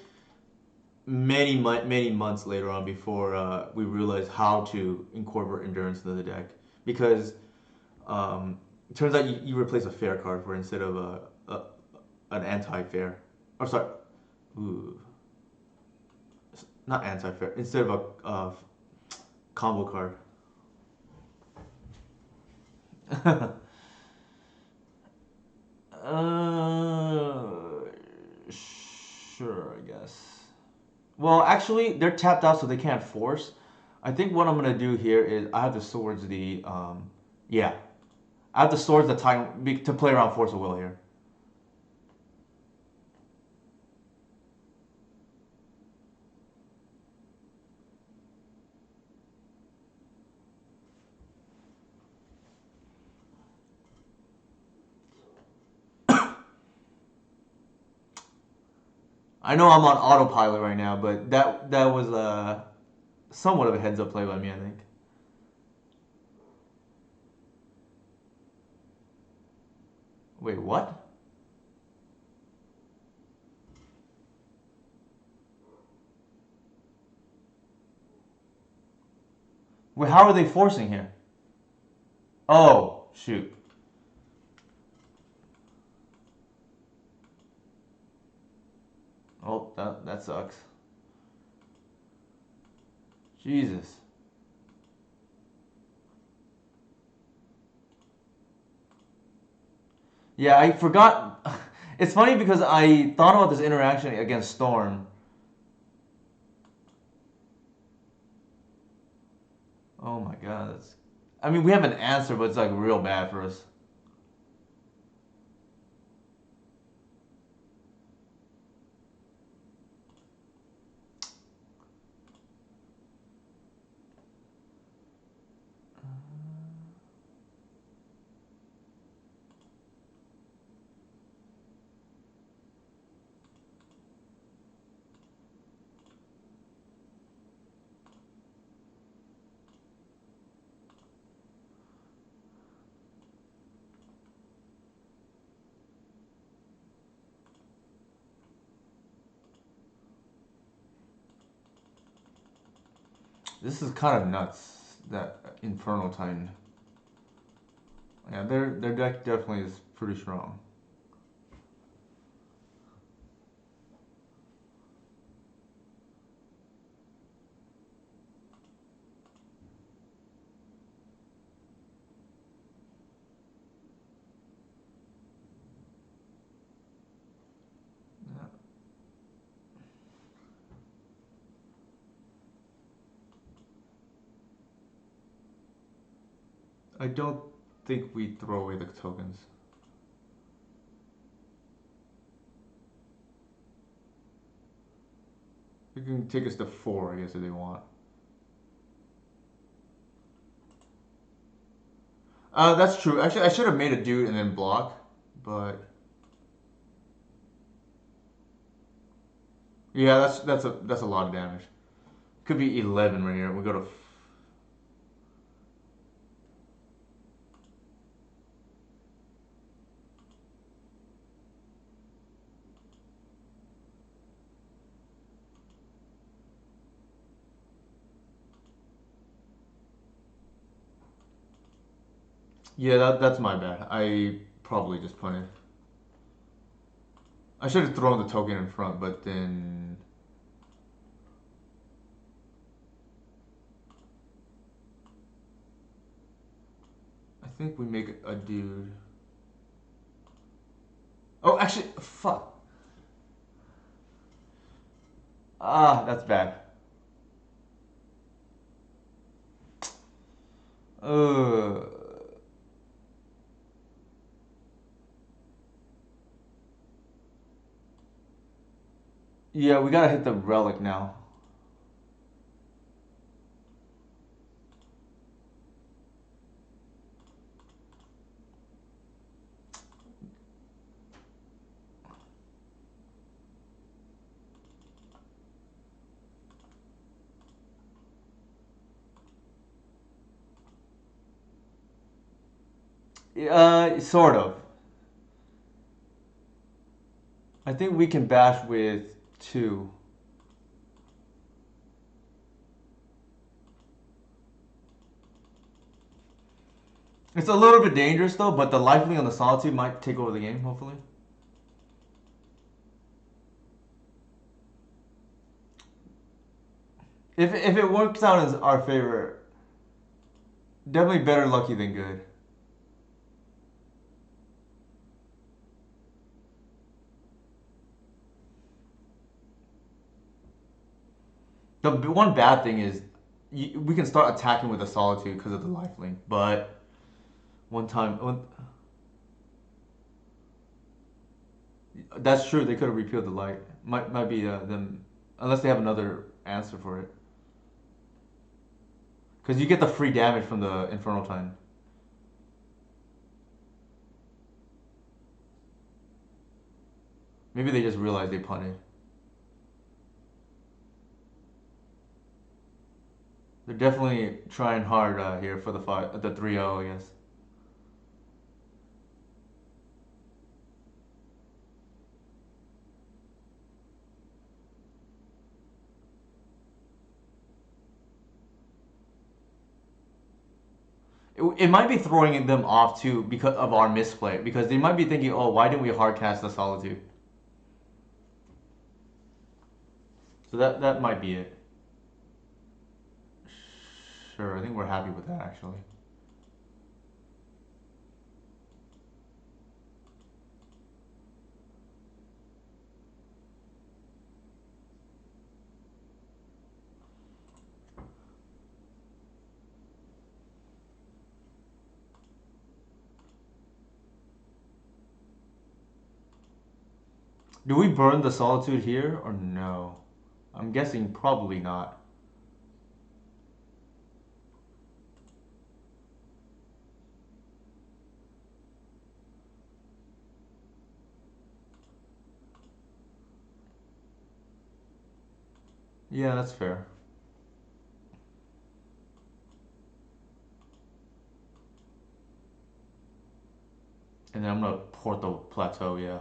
many months later on before we realized how to incorporate endurance into the deck because it turns out you replace a fair card for it instead of a an anti-fair. Or sorry, ooh, not anti-fair. Instead of a combo card. uh, sure, I guess. Well, actually, they're tapped out, so they can't force. I think what I'm gonna do here is I have the swords. Yeah, I have the swords that time to play around force of will here. I know I'm on autopilot right now, but that was somewhat of a heads up play by me, I think. Wait, what? Wait, how are they forcing here? Oh, shoot. Oh, that sucks. Jesus. Yeah, I forgot. It's funny because I thought about this interaction against Storm. Oh my god, that's. I mean, we have an answer, but it's like real bad for us. This is kind of nuts. That Infernal Titan. Yeah, their deck definitely is pretty strong. I don't think we throw away the tokens. You can take us to 4, I guess, if they want. That's true. Actually, I should have made a dude and then block, but yeah, that's a lot of damage. Could be 11 right here. We go to. Yeah, that's my bad. I probably just punted. I should have thrown the token in front, but then I think we make a dude. Oh, actually, fuck. Ah, that's bad. Uh, yeah, we gotta hit the relic now. Sort of. I think we can bash with 2. It's a little bit dangerous though, but the lifelink on the solitude might take over the game, hopefully. If it works out in our favor, definitely better lucky than good. The one bad thing is we can start attacking with a solitude because of the lifelink, but one, that's true. They could have repealed the light. Might be them unless they have another answer for it. Because you get the free damage from the Infernal Titan. Maybe they just realized they punted. They're definitely trying hard here for the 3-0, I guess. It might be throwing them off too because of our misplay. Because they might be thinking, oh, why didn't we hardcast the Solitude? So that might be it. Sure, I think we're happy with that actually. Do we burn the Solitude here or no? I'm guessing probably not. Yeah, that's fair. And then I'm gonna port the plateau, yeah.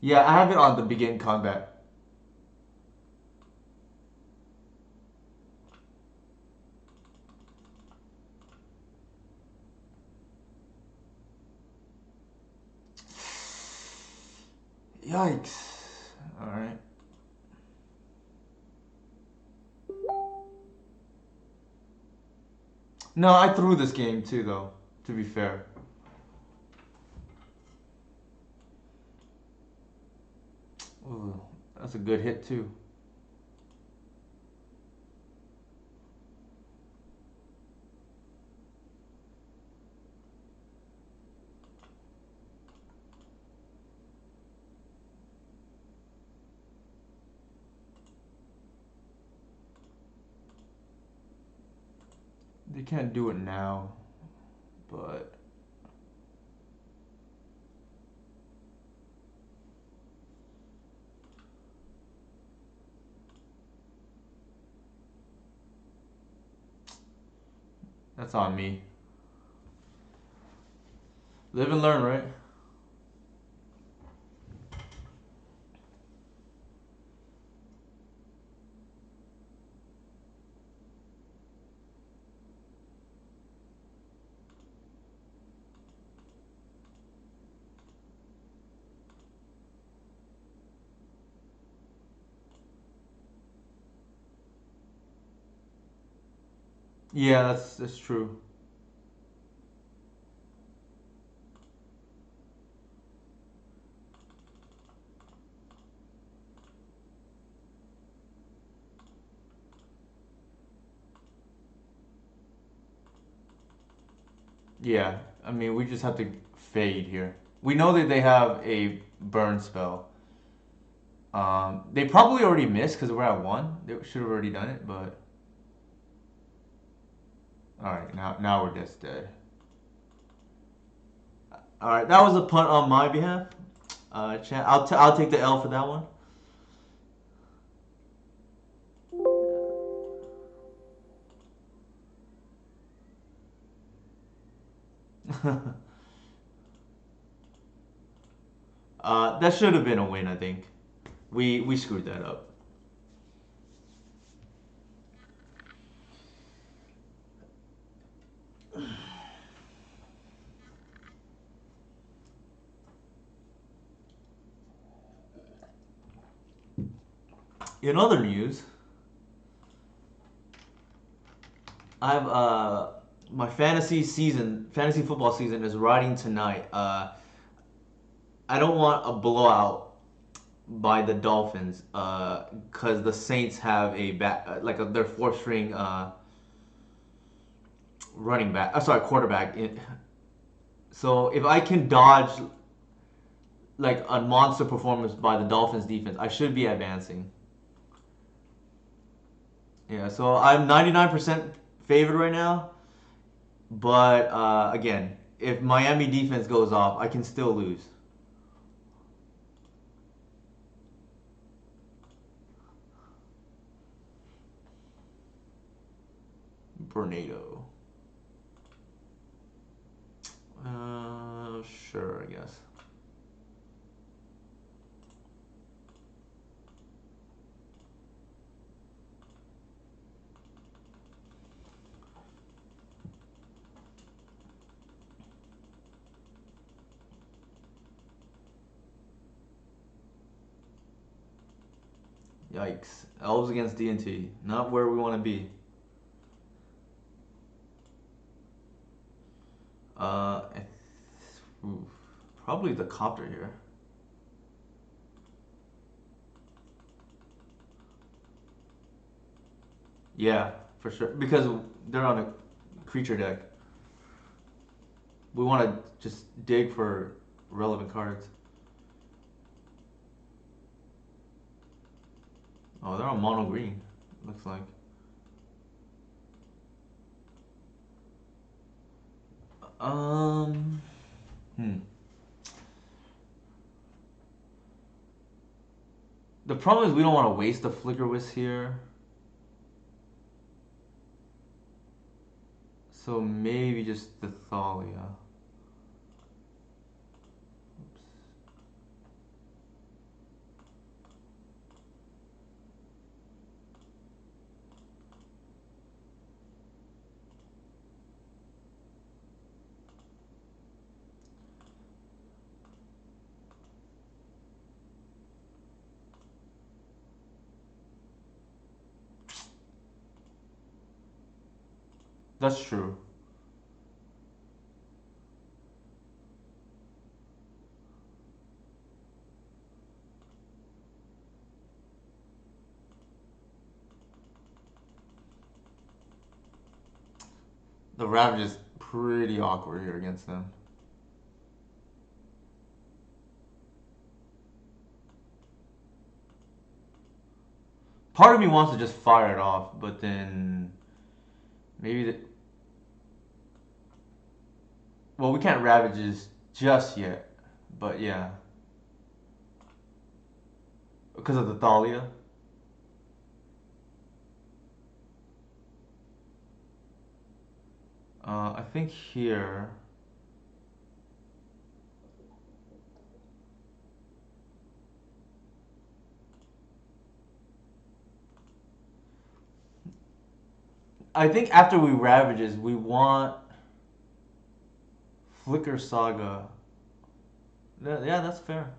Yeah, I have it on the begin combat. Yikes. Alright. No, I threw this game too, though, to be fair. Ooh, that's a good hit, too. They can't do it now, but that's on me. Live and learn, right? Yeah, that's true. Yeah, I mean, we just have to fade here. We know that they have a burn spell. They probably already missed because we're at one. They should have already done it, but all right, now we're just dead. All right, that was a punt on my behalf. I'll take the L for that one. That should have been a win, I think. We screwed that up. In other news, I have my fantasy football season is riding tonight. I don't want a blowout by the Dolphins because the Saints have a back their fourth string running back. Sorry, quarterback. So if I can dodge like a monster performance by the Dolphins defense, I should be advancing. Yeah, so I'm 99% favored right now, but again, if Miami defense goes off, I can still lose. Bernado. Sure, I guess. Yikes. Elves against D&T. Not where we want to be. Uh, Probably the copter here. Yeah, for sure. Because they're on a creature deck. We want to just dig for relevant cards. Oh, they're on mono green. Looks like. Um. Hmm. The problem is we don't want to waste the flicker wisp here. So maybe just the Thalia. Oops. That's true. The Ravage is pretty awkward here against them. Part of me wants to just fire it off, but then maybe the well, we can't Ravages just yet, but yeah, because of the Thalia. I think here. I think after we Ravages, we want Flicker Saga. Yeah, that's fair.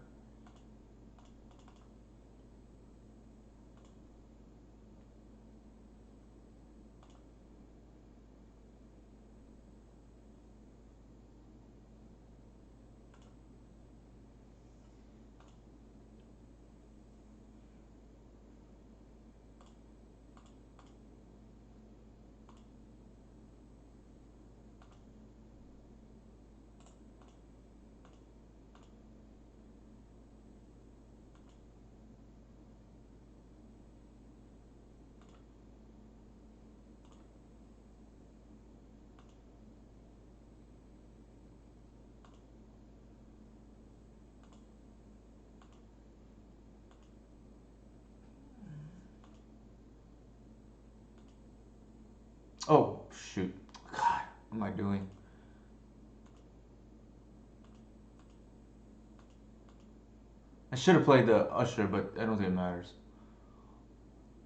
Oh, shoot. God, what am I doing? I should have played the Usher, but I don't think it matters.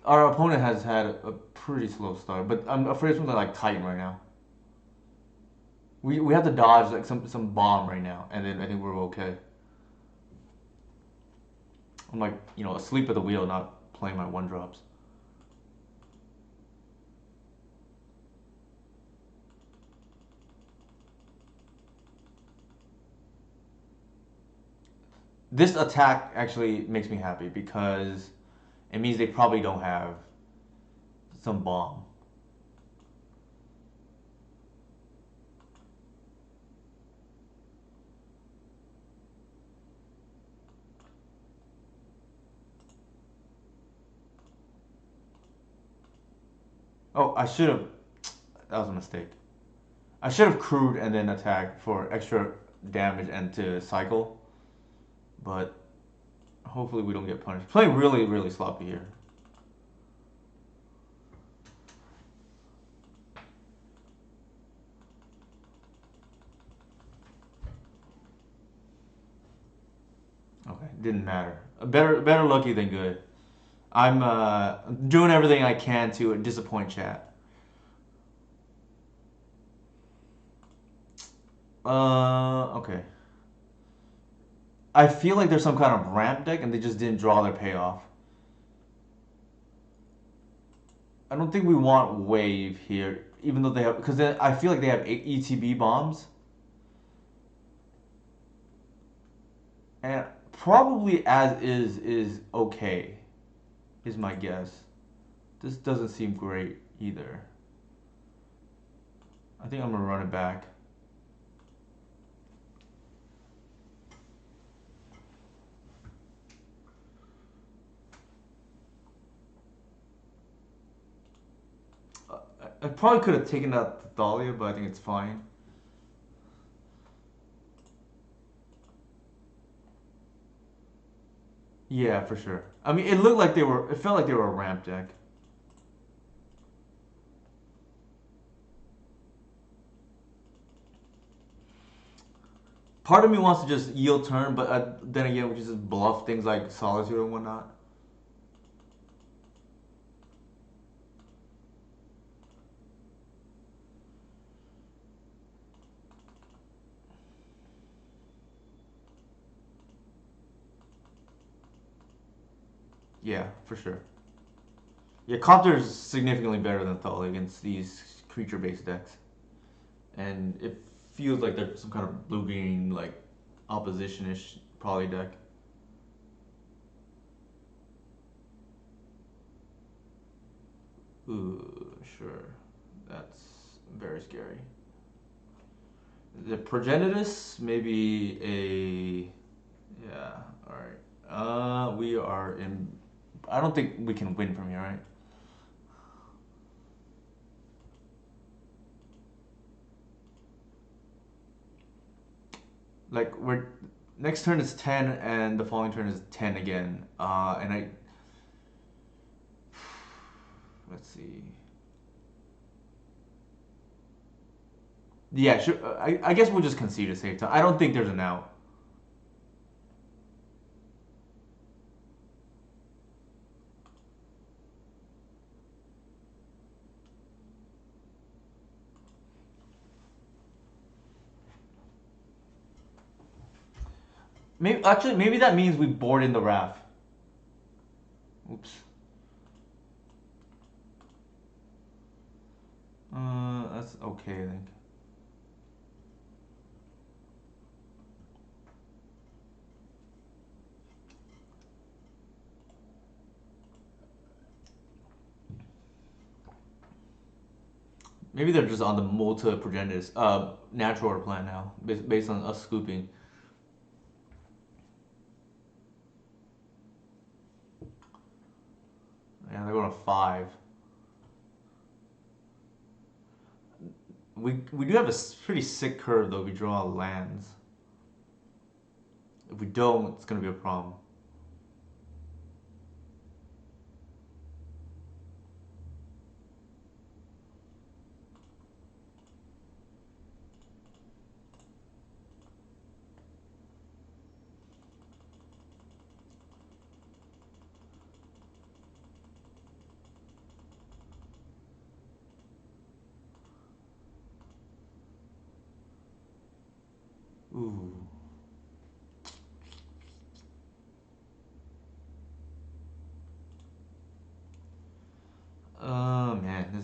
Our opponent has had a pretty slow start, but I'm afraid it's something like Titan right now. We have to dodge like some bomb right now, and then I think we're okay. I'm like, asleep at the wheel, not playing my one drops. This attack actually makes me happy because it means they probably don't have some bomb. Oh, I should have. That was a mistake. I should have crewed and then attacked for extra damage and to cycle, but hopefully we don't get punished. Playing really, really sloppy here. Okay, didn't matter. Better lucky than good. I'm doing everything I can to disappoint chat. Okay. I feel like there's some kind of ramp deck and they just didn't draw their payoff. I don't think we want wave here, even though they have, because I feel like they have ETB bombs, and probably as is okay, is my guess. This doesn't seem great either. I think I'm gonna run it back. I probably could have taken out Thalia, but I think it's fine. Yeah, for sure. I mean, it looked like they were. It felt like they were a ramp deck. Part of me wants to just yield turn, but then again, we just bluff things like Solitude and whatnot. Yeah, for sure. Yeah, Copter is significantly better than Thalia against these creature-based decks, and it feels like they're some kind of blue-green like opposition-ish poly deck. Ooh, sure. That's very scary. The Progenitus, maybe a. Yeah, alright. We are in. I don't think we can win from here, right? Like, we're. Next turn is 10, and the following turn is 10 again. And I. Let's see. Yeah, sure. I guess we'll just concede a save time. I don't think there's an out. Maybe that means we board in the RAF. Oops. That's okay, I think. Maybe they're just on the Multa Progenitus, natural order plan now, based on us scooping. Yeah, they're going to 5. We do have a pretty sick curve though. We draw lands. If we don't, it's gonna be a problem.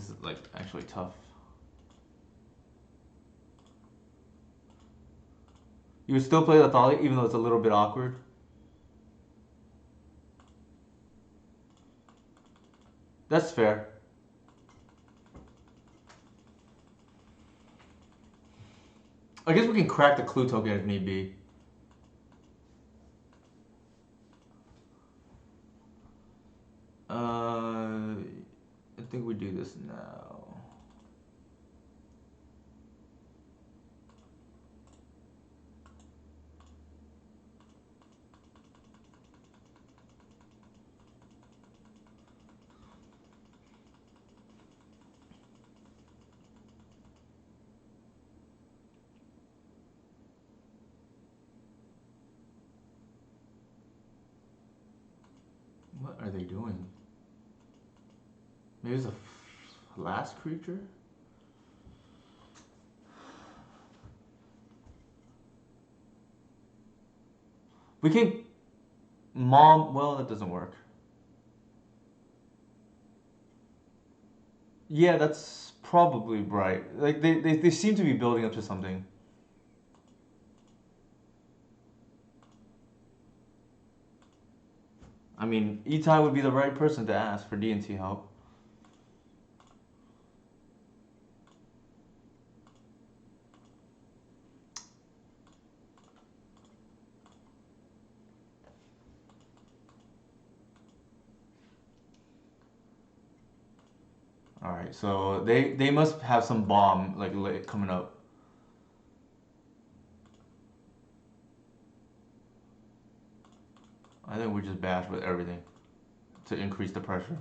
This is like actually tough. You would still play the Thali even though it's a little bit awkward? That's fair. I guess we can crack the clue token if need be. I think we do this now. What are they doing? Maybe it's a last creature? We can mom. Well, that doesn't work. Yeah, that's probably right. Like they seem to be building up to something. I mean, Itai would be the right person to ask for D&T help. All right, so they must have some bomb like coming up. I think we just bash with everything to increase the pressure.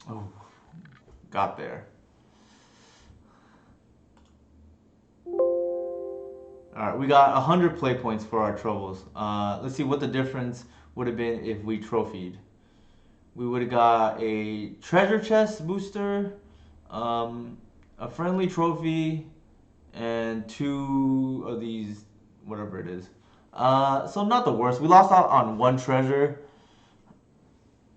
Oh, got there. All right, we got 100 play points for our troubles. Let's see what the difference would have been if we trophied. We would have got a treasure chest booster, um, a friendly trophy, and two of these, whatever it is. So not the worst. We lost out on one treasure.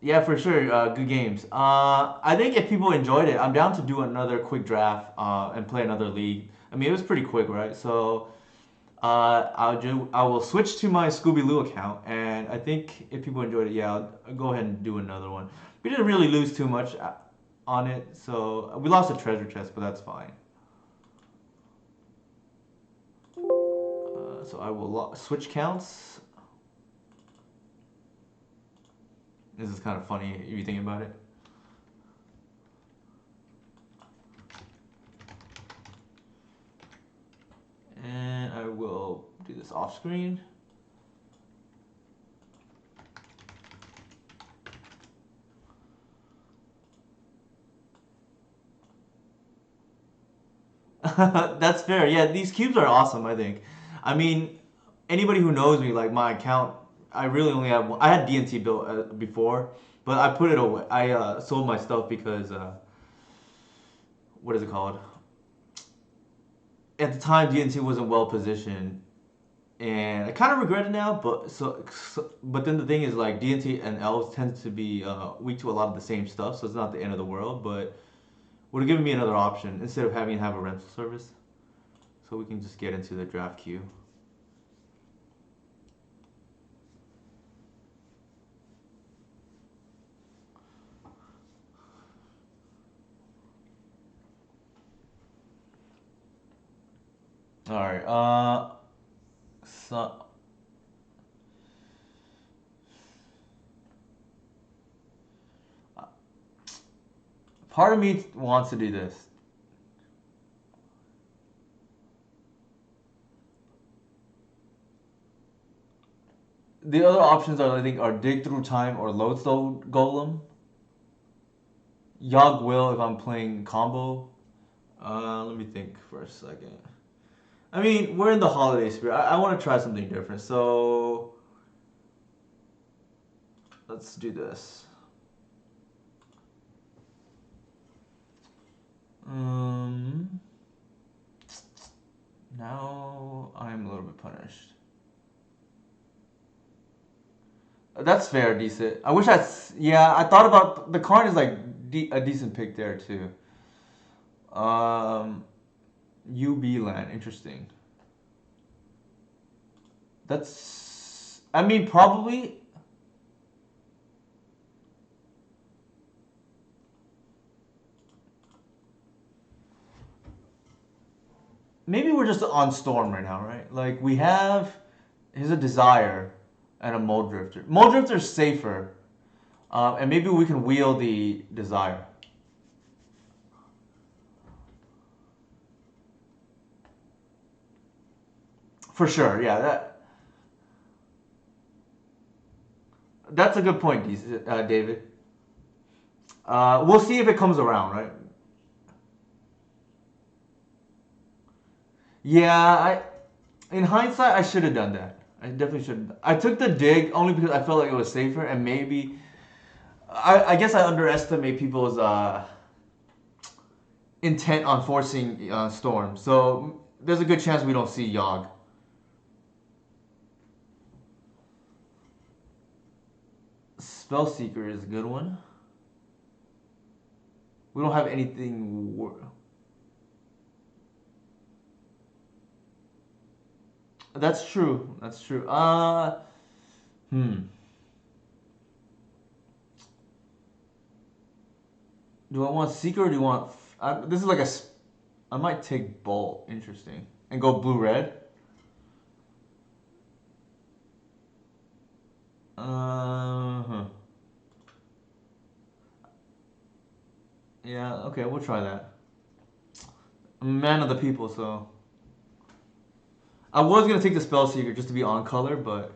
Yeah, for sure. Good games. I think if people enjoyed it, I'm down to do another quick draft and play another league. I mean, it was pretty quick, right? So I will switch to my Scooby Loo account, and I think if people enjoyed it, yeah, I'll go ahead and do another one. We didn't really lose too much on it, so we lost a treasure chest, but that's fine. So I will switch counts. This is kind of funny if you think about it. And I will do this off screen. That's fair. Yeah, these cubes are awesome, I think. I mean, anybody who knows me, like my account, I really only have I had DNT built before, but I put it away. I sold my stuff because what is it called? At the time, DNT wasn't well positioned, and I kind of regret it now. But then the thing is, like DNT and elves tend to be weak to a lot of the same stuff, so it's not the end of the world. But would have given me another option instead of having to have a rental service, so we can just get into the draft queue. All right. So part of me wants to do this. The other options are I think are dig through time or lodestone golem. Yogg will if I'm playing combo. Let me think for a second. I mean, we're in the holiday spirit. I want to try something different, so let's do this. Um, now I'm a little bit punished. That's fair, decent. I wish yeah, I thought about the Karn is like a decent pick there too. Um, UB land, interesting. That's, I mean, probably. Maybe we're just on Storm right now, right? Like we have, here's a Desire and a Mold Drifter. Mold Drifter's safer, and maybe we can wheel the Desire. For sure, yeah. That's a good point, David. We'll see if it comes around, right? Yeah, in hindsight, I should have done that. I definitely should have. I took the dig only because I felt like it was safer, and maybe I guess I underestimate people's intent on forcing Storm. So there's a good chance we don't see Yogg. Spellseeker is a good one. We don't have anything. That's true. That's true. Hmm. Do I want Seeker or do you want? This is like a. I might take Bolt. Interesting. And go blue red. Huh. Yeah. Okay. We'll try that. I'm a man of the people, so I was gonna take the Spellseeker just to be on color, but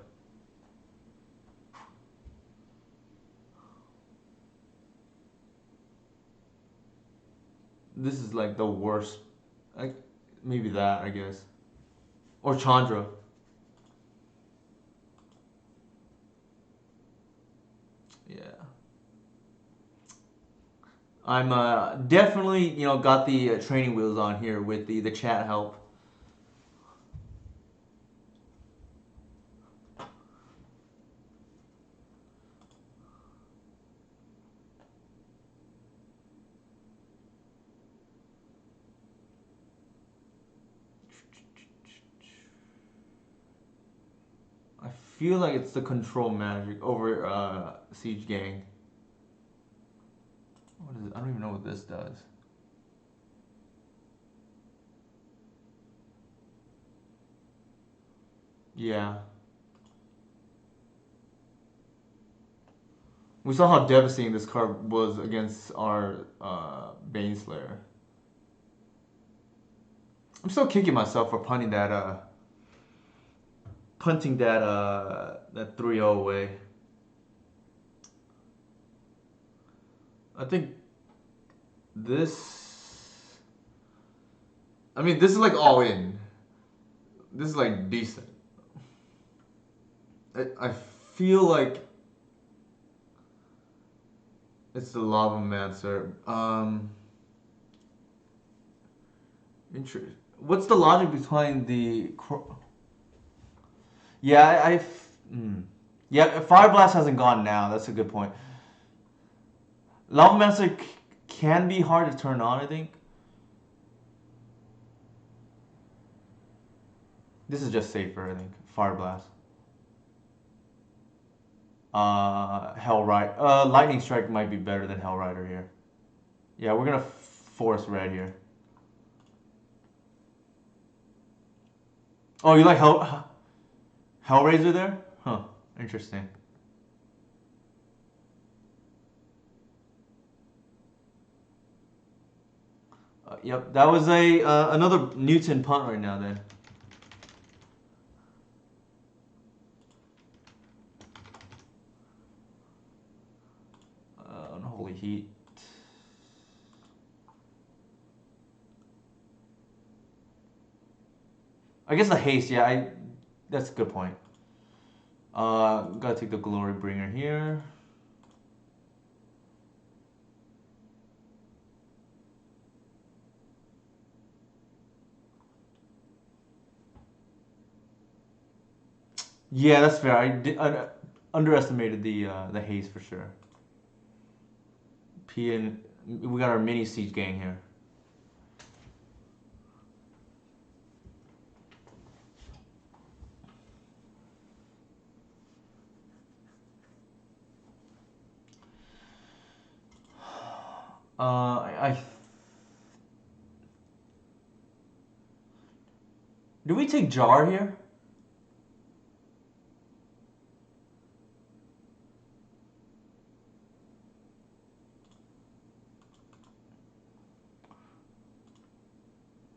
this is like the worst. Like maybe that I guess, or Chandra. Yeah. I'm definitely got the training wheels on here with the chat help. I feel like it's the control magic over Siege Gang. What is it? I don't even know what this does. Yeah. We saw how devastating this card was against our Baneslayer. I'm still kicking myself for punting that 3-0 away. I think this. I mean, this is like all in. This is like decent. I feel like it's the Lavamancer. What's the logic behind the? Yeah, yeah. Fire Blast hasn't gone now. That's a good point. Lavamancer can be hard to turn on. I think this is just safer. I think Fire Blast. Hellrider. Lightning Strike might be better than Hellrider here. Yeah, we're gonna force red here. Oh, you like Hellraiser there? Huh. Interesting. Yep, that was a another Newton punt right now. Then Unholy Heat. I guess the haste. Yeah, that's a good point. Gotta take the Glory Bringer here. Yeah, that's fair. Underestimated the haze for sure. P and we got our mini siege gang here. I do we take Jar here?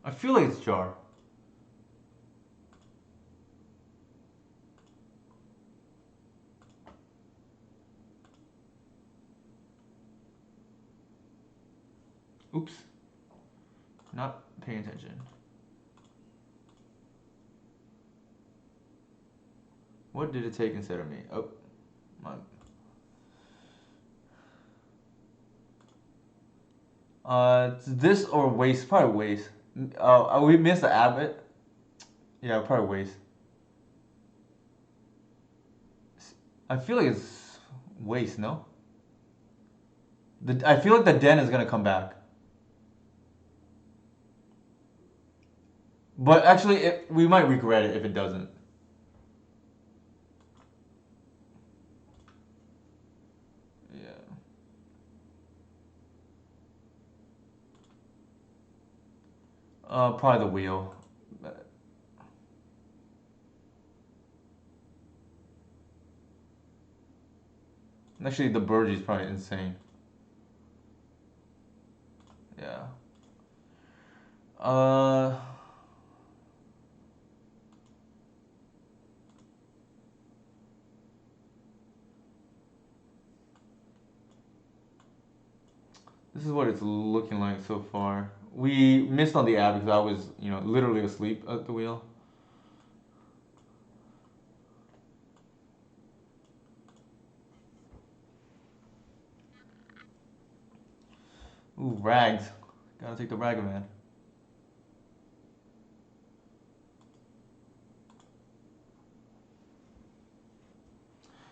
I feel like it's Jar. Oops, not paying attention. What did it take instead of me? Oh, my. It's this or waste? Probably waste. We missed the abbot. Yeah, probably waste. I feel like it's waste. No, I feel like the den is gonna come back. But actually, we might regret it if it doesn't. Yeah. Probably the wheel. Actually, the Burgee is probably insane. Yeah. Uh, this is what it's looking like so far. We missed on the ad because I was, literally asleep at the wheel. Ooh, rags. Gotta take the Ragavan.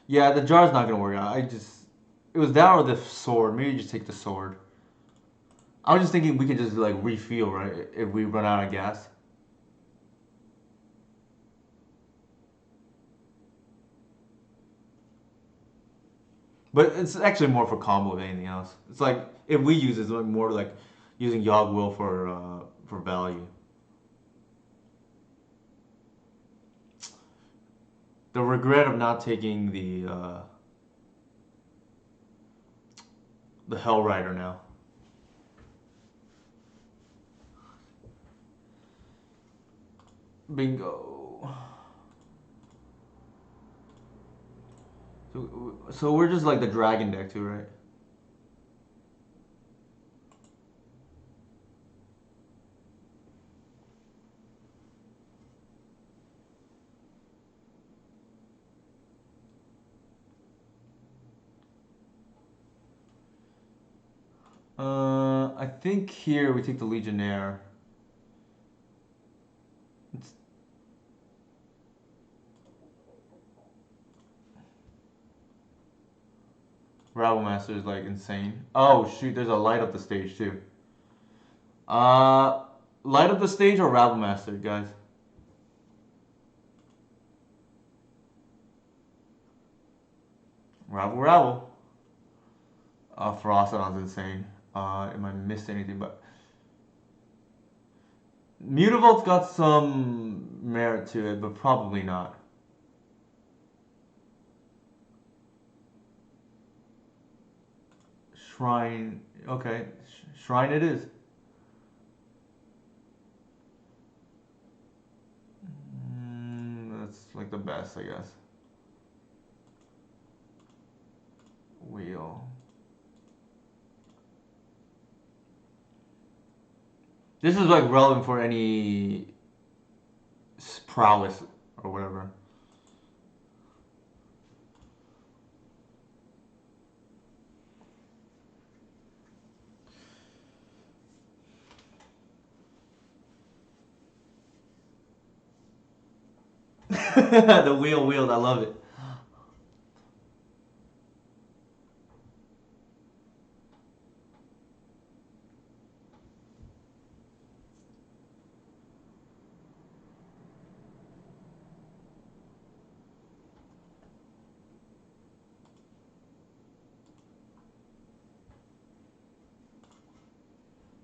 Yeah, the jar's not gonna work out. It was that or the sword. Maybe just take the sword. I was just thinking we could just like refuel, right? If we run out of gas. But it's actually more for combo than anything else. It's like if we use it, it's like more like using Yogg Will for value. The regret of not taking the Hell Rider now. Bingo. So we're just like the dragon deck too, right? I think here we take the Legionnaire. It's, Rabble Master is like insane. Oh shoot, there's a light up the stage too. Uh, Light up the stage or Rabble Master, guys? Rabble, Rabble. Ferocity insane. Am I missed anything? But Mutavault's got some merit to it, but probably not. Shrine. Okay, Shrine it is. That's like the best, I guess. Wheel. This is like relevant for any prowess or whatever. The wheel, I love it.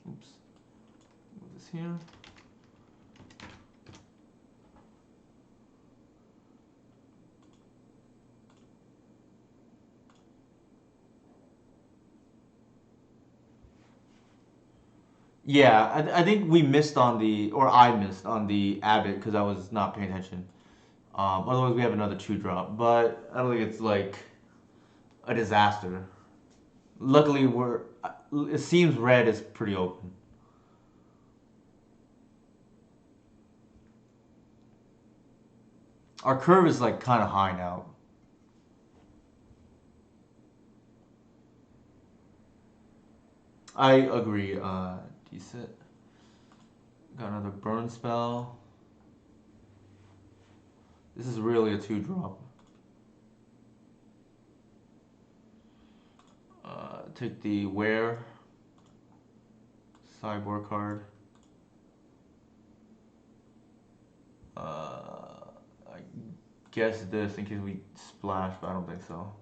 Oops. Move this here. Yeah, I think we missed on the, or I missed on the Abbott because I was not paying attention. Otherwise, we have another two drop, but I don't think it's like a disaster. Luckily, we're. It seems red is pretty open. Our curve is like kind of high now. I agree. Decent. Got another burn spell. This is really a two drop. Take the wear sideboard card. I guess this in case we splash, but I don't think so.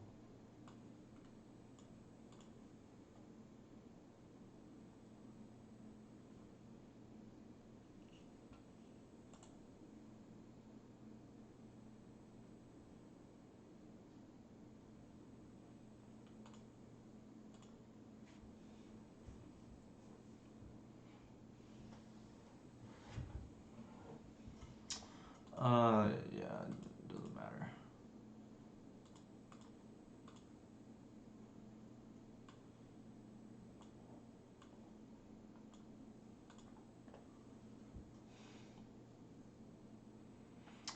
Yeah, doesn't matter.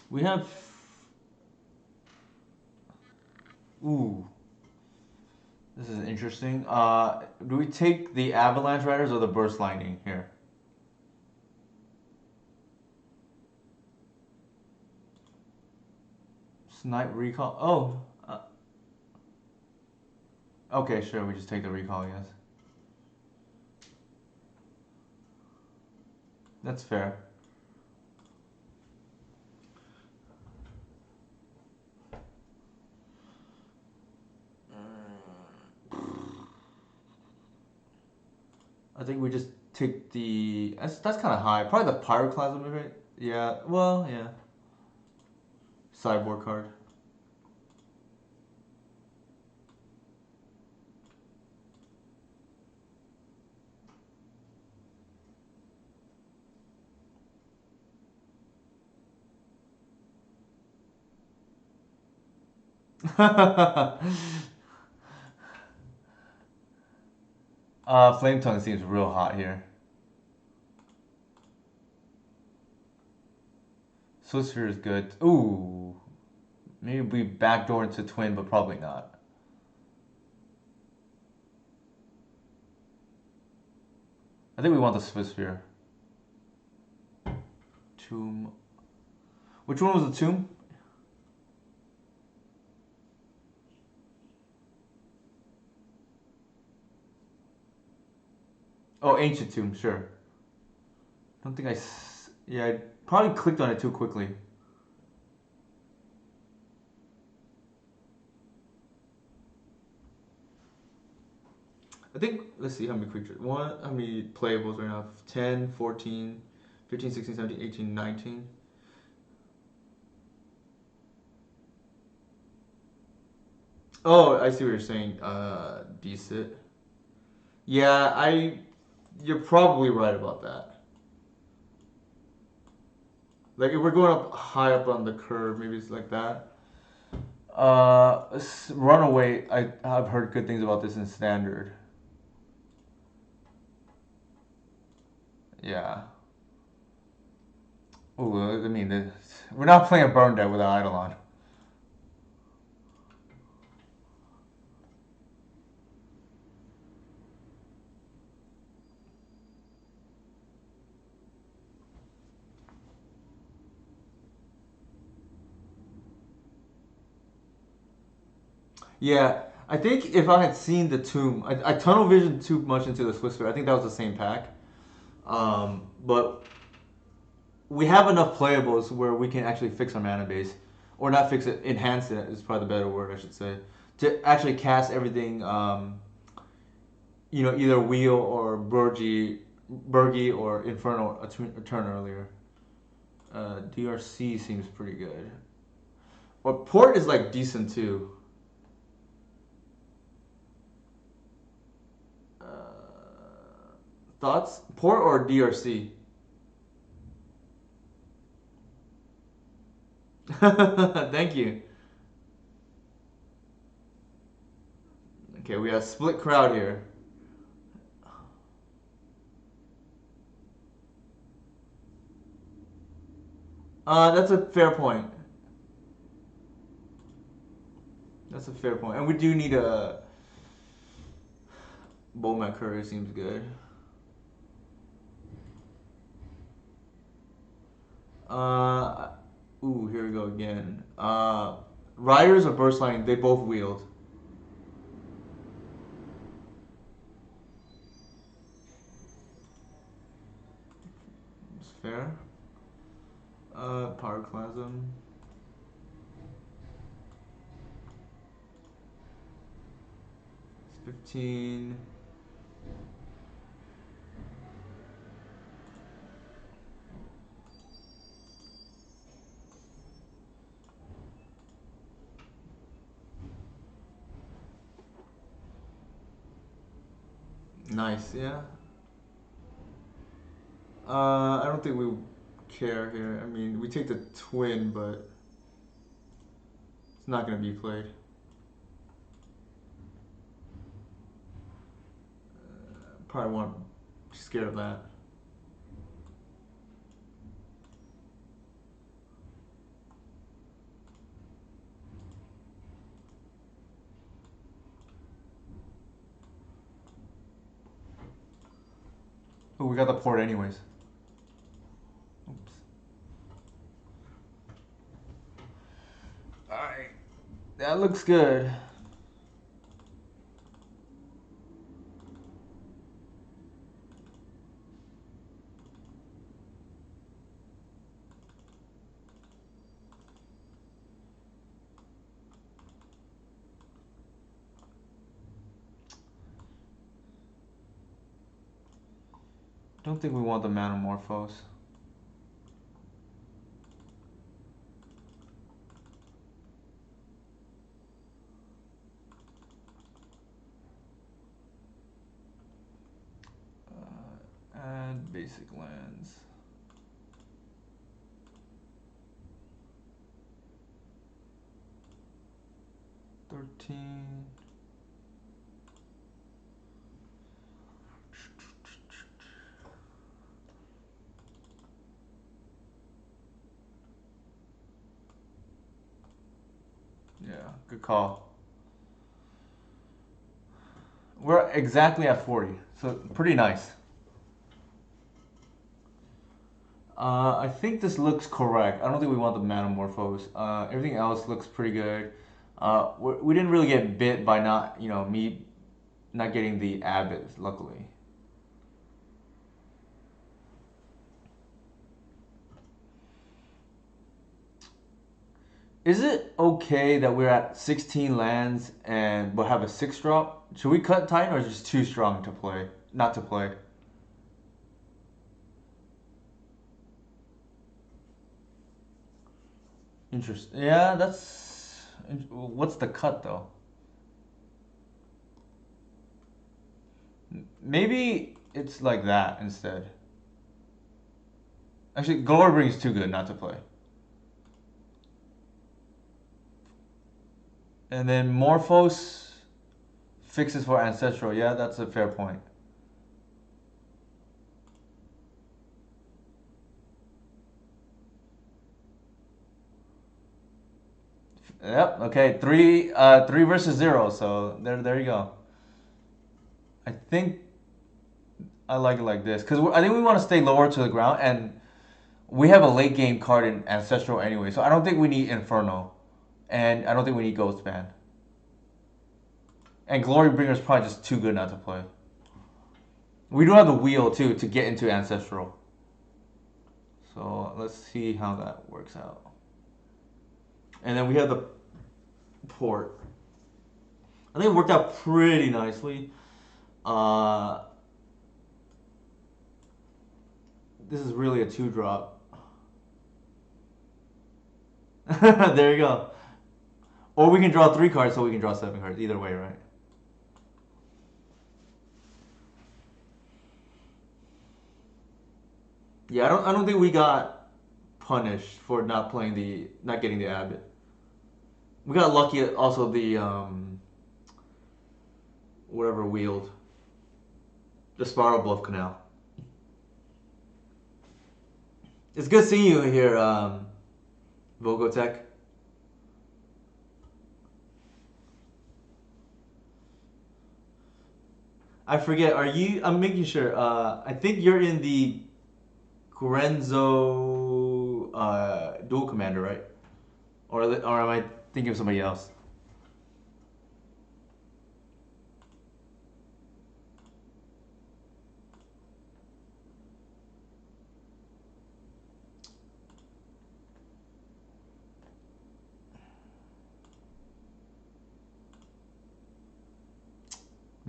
We have. Ooh, this is interesting. Do we take the Avalanche Riders or the Burst Lightning here? Snipe Recall. Oh, okay, sure. We just take the Recall, I guess. That's fair. I think we just take the. That's kind of high. Probably the Pyroclasm, right? Yeah. Well, yeah. Sideboard card. Flame Tongue seems real hot here. Swiftspear is good. Ooh. Maybe we backdoor into Twin, but probably not. I think we want the Swiftspear. Tomb. Which one was the Tomb? Oh, Ancient Tomb, sure. I don't think I. Yeah, I probably clicked on it too quickly. I think, let's see how many creatures. How many playables right now? 10, 14, 15, 16, 17, 18, 19. Oh, I see what you're saying. Decent. Yeah, you're probably right about that. Like if we're going up high up on the curve, maybe it's like that. Runaway. I've heard good things about this in standard. Yeah. Oh, I mean, we're not playing a burn deck without Eidolon. Yeah, I think if I had seen the tomb, I tunnel visioned too much into the Swiss Fair. I think that was the same pack. But we have enough playables where we can actually fix our mana base, or not fix it, enhance it is probably the better word I should say, to actually cast everything. Either Wheel or Burgi or Inferno a turn earlier. DRC seems pretty good. Or Port is like decent too. Thoughts? Port or DRC? Thank you. Okay, we have split crowd here. That's a fair point. That's a fair point. And we do need a Bowman Courier seems good. Uh, Here we go again. Riders or Burst Lightning, they both wield. It's fair. Pyroclasm. It's 15. Nice, yeah. I don't think we care here. I mean, we take the twin, but it's not going to be played. Probably won't be scared of that. Oh, we got the port anyways. Oops. Alright. That looks good. Don't think we want the Manamorphose. Add basic lands. $13. Yeah, good call. We're exactly at 40, so pretty nice. I think this looks correct. I don't think we want the Manamorphose. Everything else looks pretty good. We didn't really get bit by not, me not getting the Abbot, luckily. Is it okay that we're at 16 lands and we'll have a 6 drop? Should we cut Titan or is it just too strong to play? Not to play. Interesting. Yeah, that's. What's the cut though? Maybe it's like that instead. Actually, Glory is too good not to play. And then Morphos fixes for Ancestral. Yeah, that's a fair point. Yep. Okay. Three versus zero. So there you go. I think I like it like this because I think we want to stay lower to the ground, and we have a late game card in Ancestral anyway. So I don't think we need Inferno, and I don't think we need Ghostband. And Glorybringer's probably just too good not to play. We do have the wheel too to get into Ancestral. So let's see how that works out. And then we have the port. I think it worked out pretty nicely. Uh, this is really a 2-drop. There you go. Or we can draw 3 cards so we can draw 7 cards. Either way, right? Yeah, I don't think we got punished for not getting the Abbot. We got lucky at also the whatever wheeled. The Spiral Bluff Canal. It's good seeing you here, Vogotech. I forget, are you I'm making sure, I think you're in the Gorenzo Dual Commander, right? Or am I thinking of somebody else?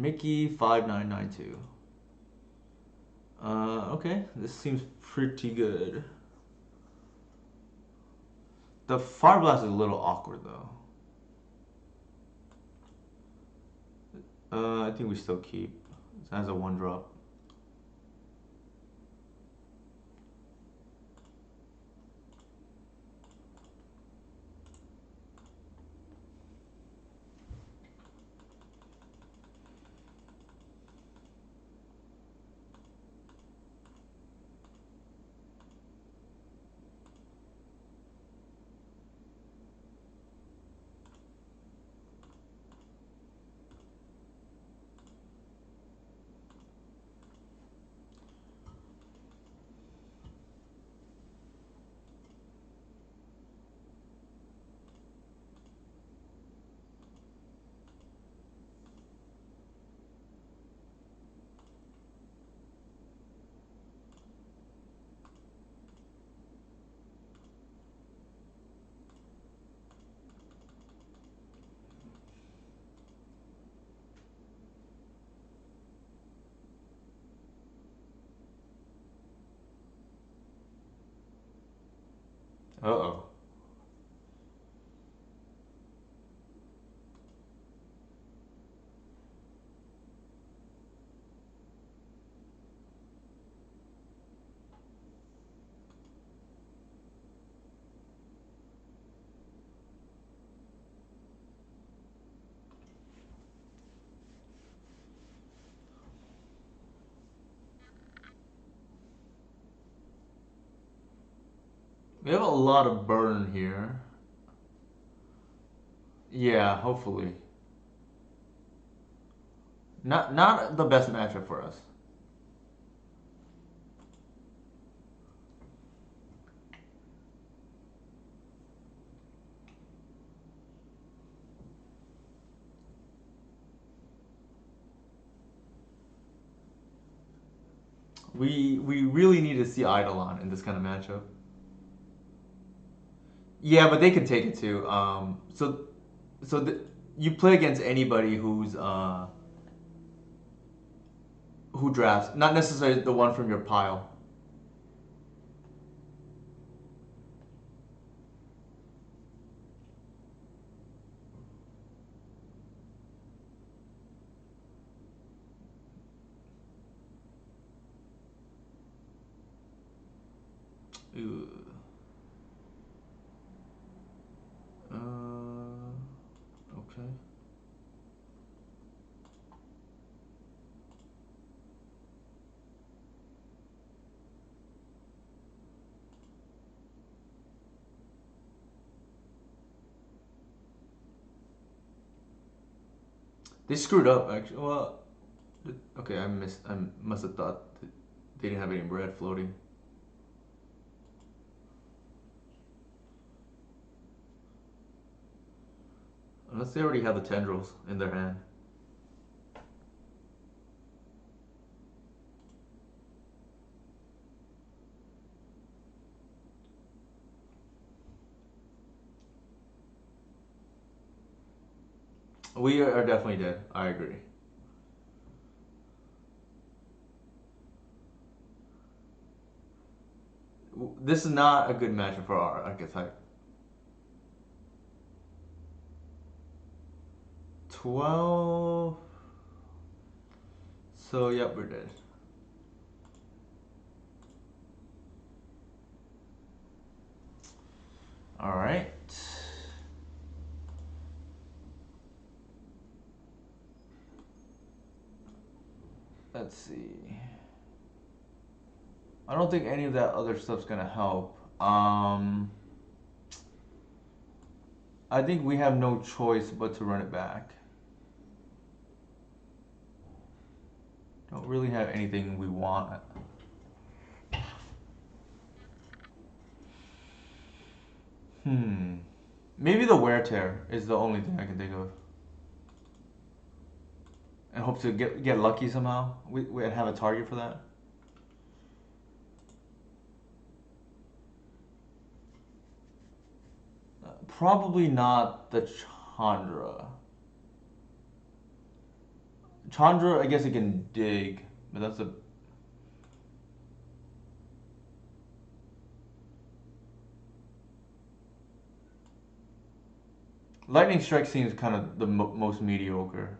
Mickey 5992. Okay, this seems pretty good. The Fire Blast is a little awkward though. I think we still keep. It has a 1-drop. Uh-oh. We have a lot of burn here. Yeah, hopefully. Not the best matchup for us. We really need to see Eidolon in this kind of matchup. Yeah, but they can take it too. So you play against anybody who drafts, not necessarily the one from your pile. Ooh. Okay. They screwed up actually. Well, okay, I missed. I must have thought that they didn't have any red floating. Unless they already have the tendrils in their hand. We are definitely dead. I agree. This is not a good matchup for our archetype. 12. So, yep, we're dead. Alright. Let's see. I don't think any of that other stuff's gonna help. I think we have no choice but to run it back. Don't really have anything we want. Maybe the wear tear is the only thing I can think of. And hope to get lucky somehow. We have a target for that. Probably not the Chandra. Chandra, I guess it can dig, but that's a. Lightning Strike seems kind of the most mediocre.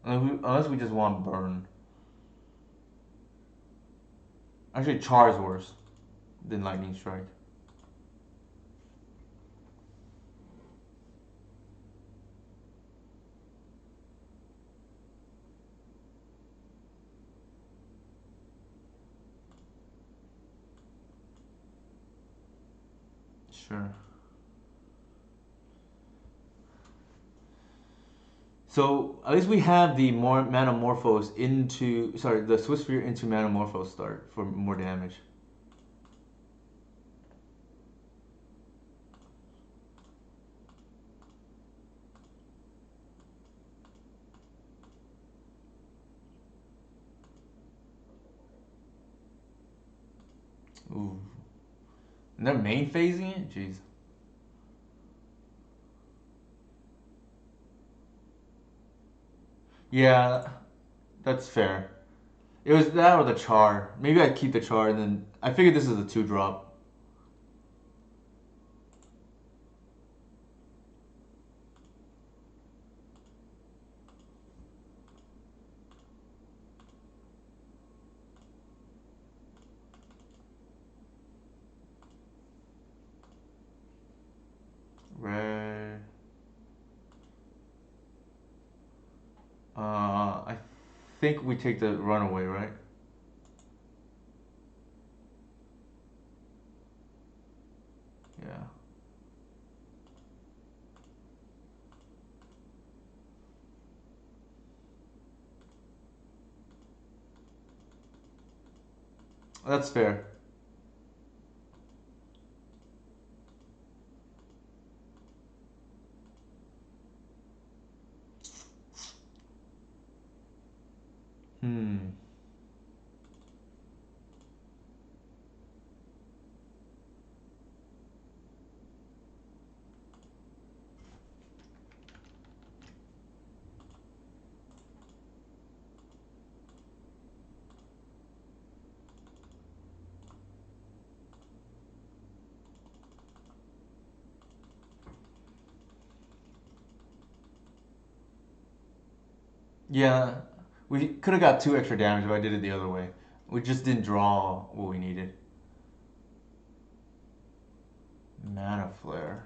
Unless we just want burn. Actually, Char is worse than Lightning Strike. Sure. So at least we have the more Manamorphose into the Swiftspear into Manamorphose start for more damage. Ooh. And they're main phasing it? Jeez. Yeah, that's fair. It was that or the Char. Maybe I'd keep the Char and then I figured this is a 2-drop. Red. I think we take the runaway, right? Yeah. That's fair. Hmm. Yeah, we could have got 2 extra damage if I did it the other way. We just didn't draw what we needed. Mana Flare.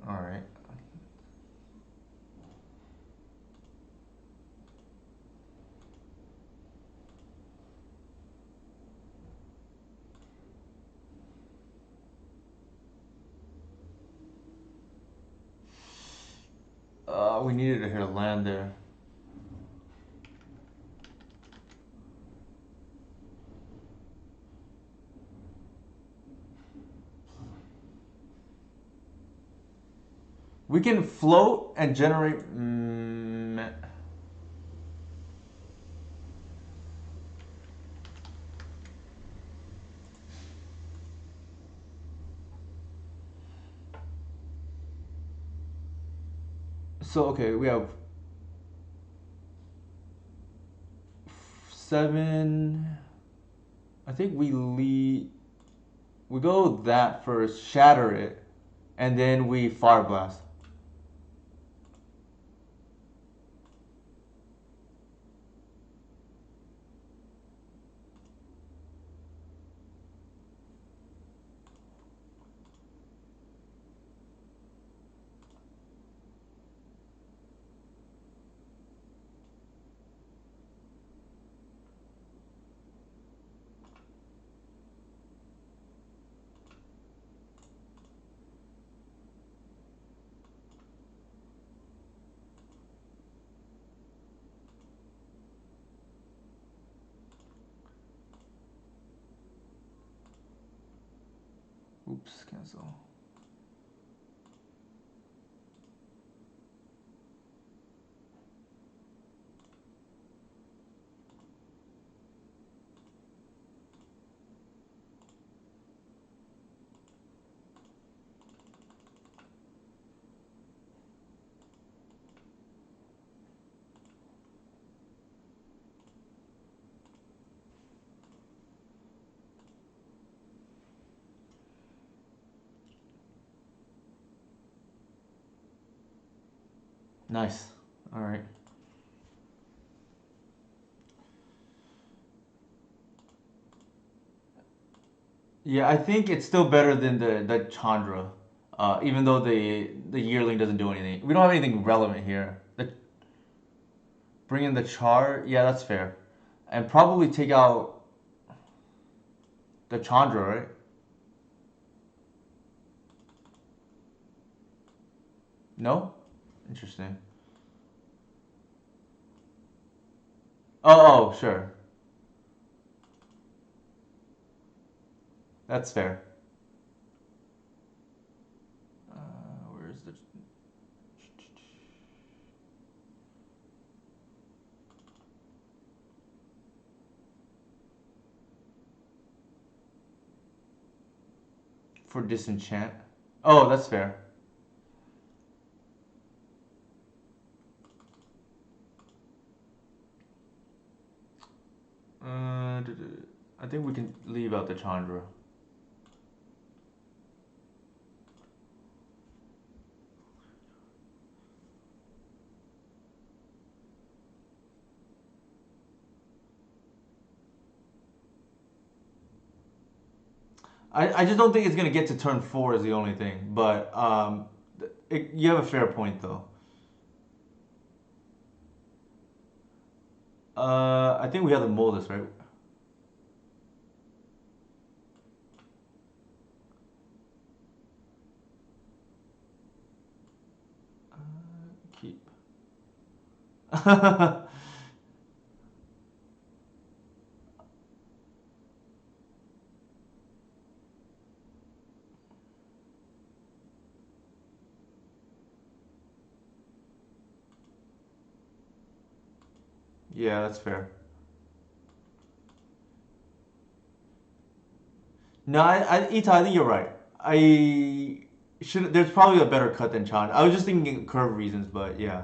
Alright. We needed to hit a land there. We can float and generate. So okay, we have 7. I think we lead. We go that first, shatter it, and then we fire blast. Oops, cancel. Nice. All right. Yeah, I think it's still better than the Chandra, even though the yearling doesn't do anything. We don't have anything relevant here. Bring in the Char. Yeah, that's fair, and probably take out the Chandra, right? No. Interesting. Oh, sure. That's fair. Where's the for disenchant? Oh, that's fair. I think we can leave out the Chandra. I just don't think it's gonna get to turn 4 is the only thing. But you have a fair point though. I think we have the Moldus, right? Keep. Yeah, that's fair. No, Ita, I think you're right. I should. There's probably a better cut than Chan. I was just thinking curve reasons, but yeah.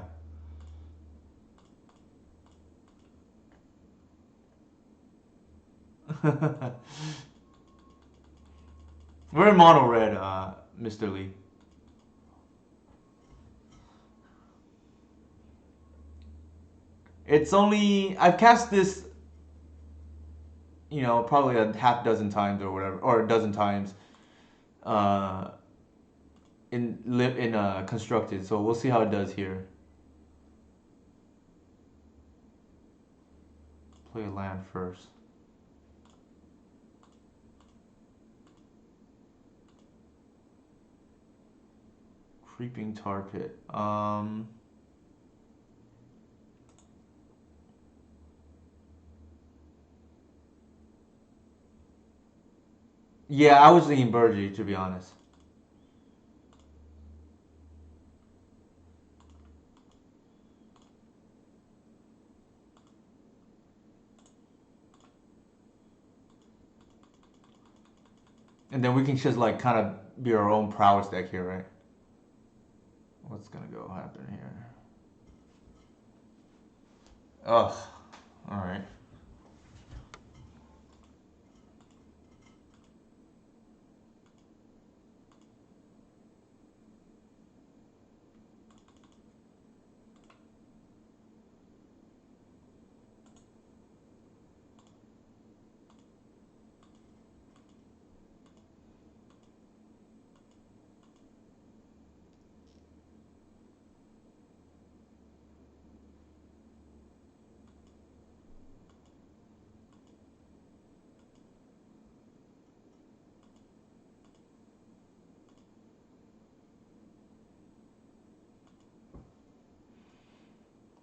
We're in mono red, Mr. Lee. It's only I've cast this, probably a half dozen times or whatever, or a dozen times, uh, in constructed. So we'll see how it does here. Play land first. Creeping tar pit. Yeah, I was thinking Burgie to be honest. And then we can just like kind of be our own prowess deck here, right? What's gonna go happen here? Ugh. Alright.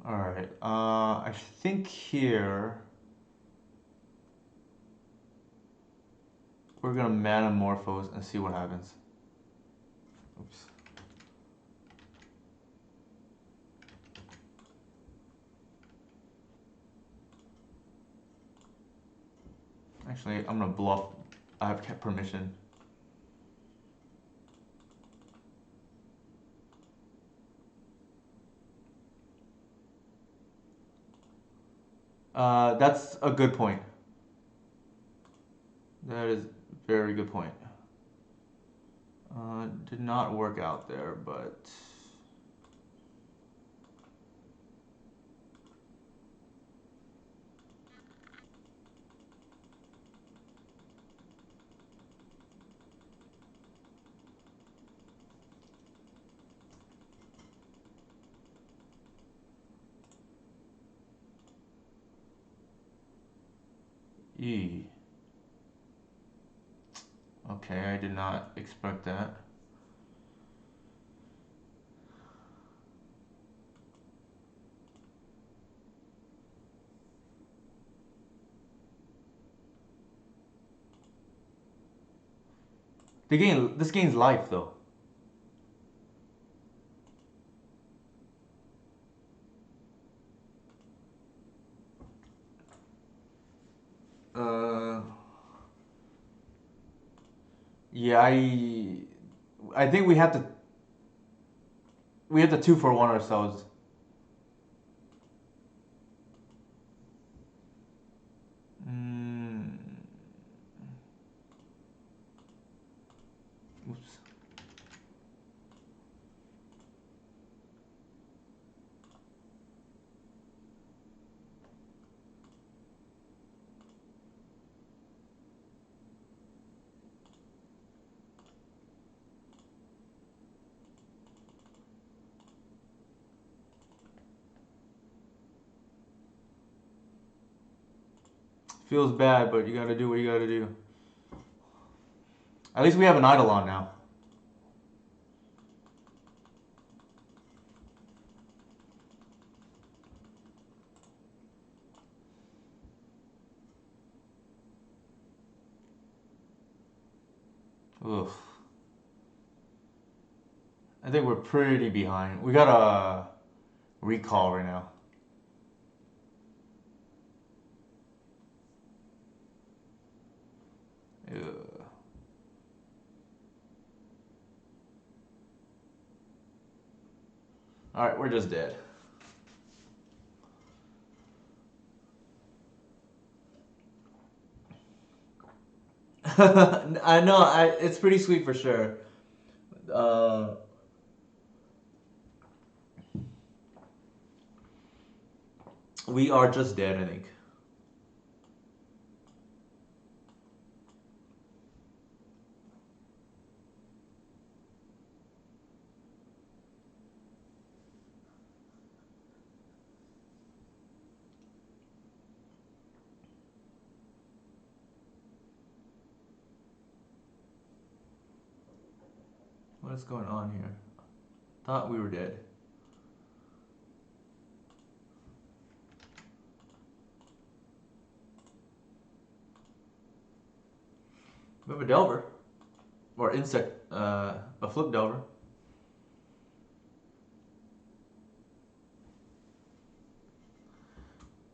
Alright. I think here we're gonna Manamorphose and see what happens. Oops. Actually, I'm gonna bluff. I have kept permission. That's a good point. That is a very good point. Did not work out there, but E. Okay, I did not expect that. This gains life though. Uh, yeah, I think we have to 2-for-1 ourselves. Mm, oops. Feels bad, but you gotta do what you gotta do. At least we have an Eidolon now. Ugh. I think we're pretty behind. We got a recall right now. Ugh. Alright, we're just dead. I know, it's pretty sweet for sure. Uh, we are just dead, I think. What is going on here? Thought we were dead. We have a Delver. Or insect, a flip Delver.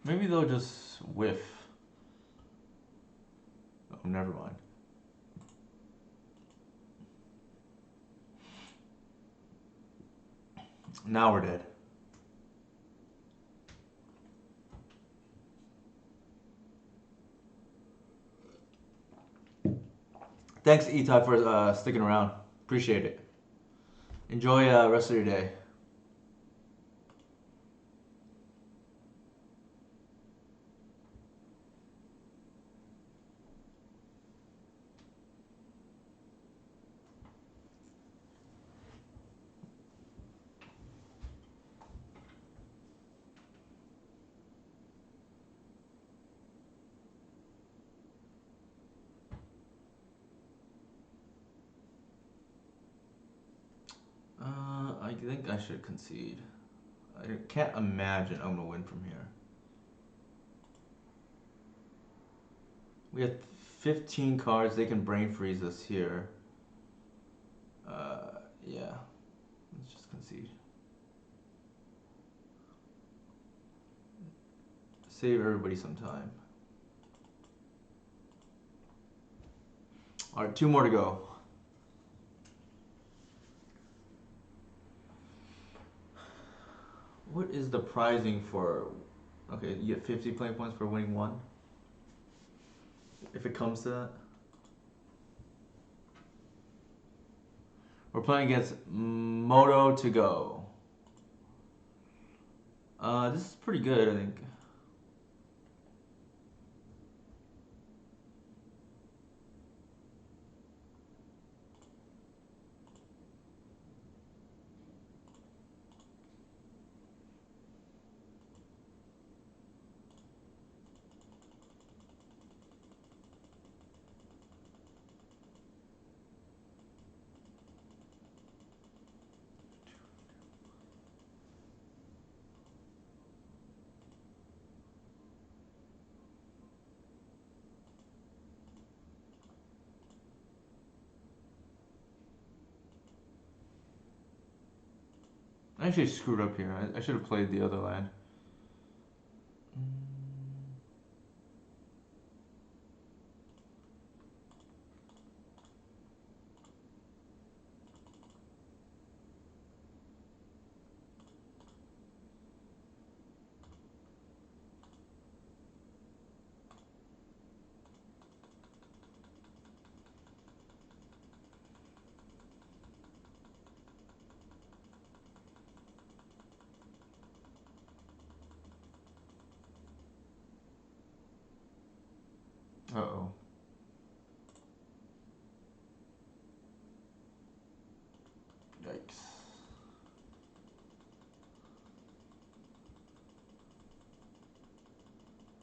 Maybe they'll just whiff. Oh, never mind. Now we're dead. Thanks, Etai, for sticking around. Appreciate it. Enjoy rest of your day. I think I should concede. I can't imagine I'm gonna win from here. We have 15 cards. They can brain freeze us here. Yeah. Let's just concede. Save everybody some time. Alright, 2 more to go. What is the pricing for... Okay, you get 50 play points for winning 1? If it comes to that. We're playing against Moto to go. This is pretty good, I think. I actually screwed up here. I should have played the other land. Uh-oh. Yikes.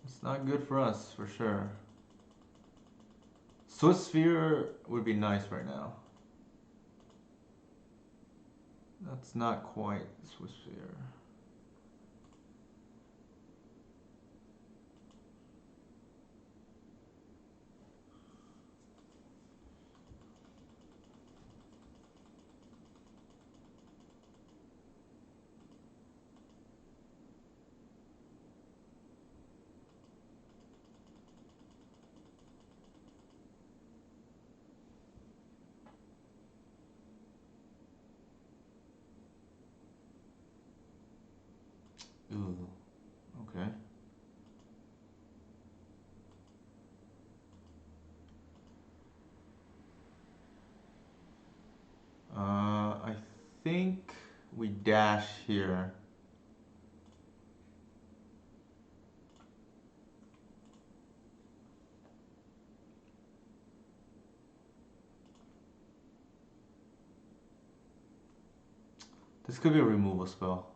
It's not good for us, for sure. Swiss Sphere would be nice right now. That's not quite Swiss Sphere. Ooh, okay. I think we dash here. This could be a removal spell.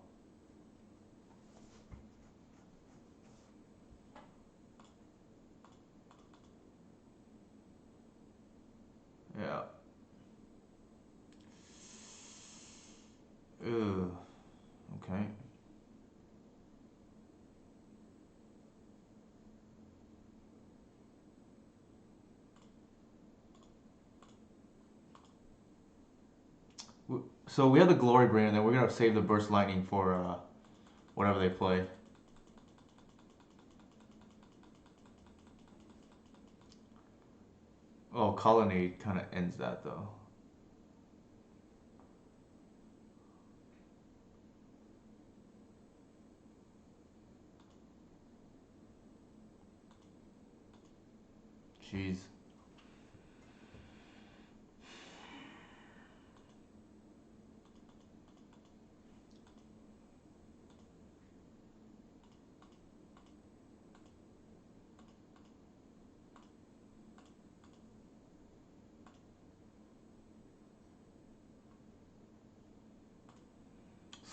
Yeah. Ooh, okay. So we have the Glory Brain, and then we're gonna save the Burst Lightning for whatever they play. Oh, Colonnade kind of ends that though. Jeez.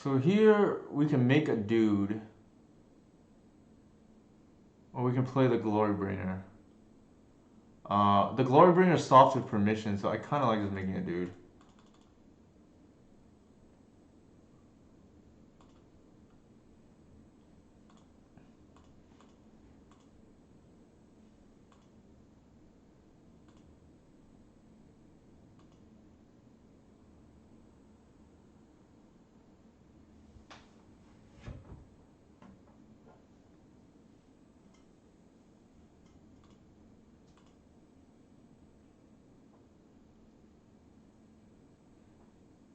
So here we can make a dude, or we can play the Glorybringer. The Glorybringer stops with permission, so I kind of like just making a dude.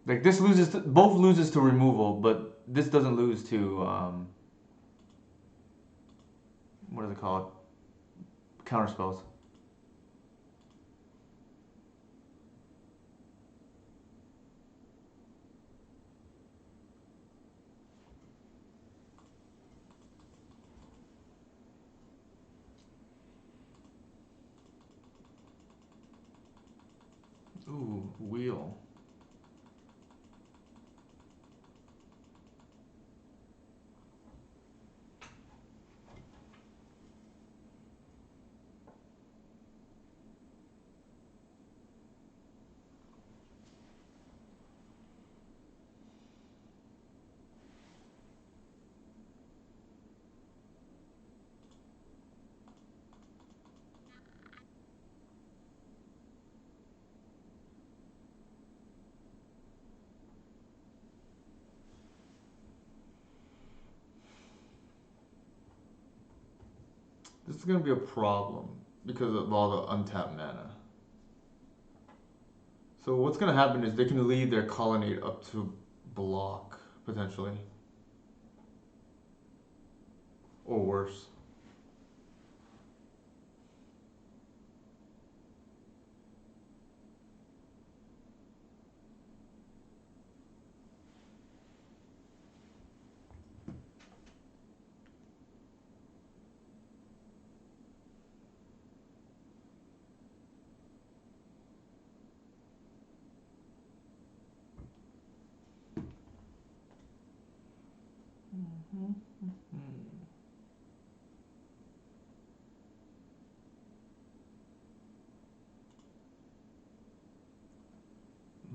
Like this loses, both loses to removal, but this doesn't lose to what is it called? Counter spells. Ooh, wheel. This is gonna be a problem because of all the untapped mana. So what's gonna happen is they can lead their colonnade up to block potentially, or worse.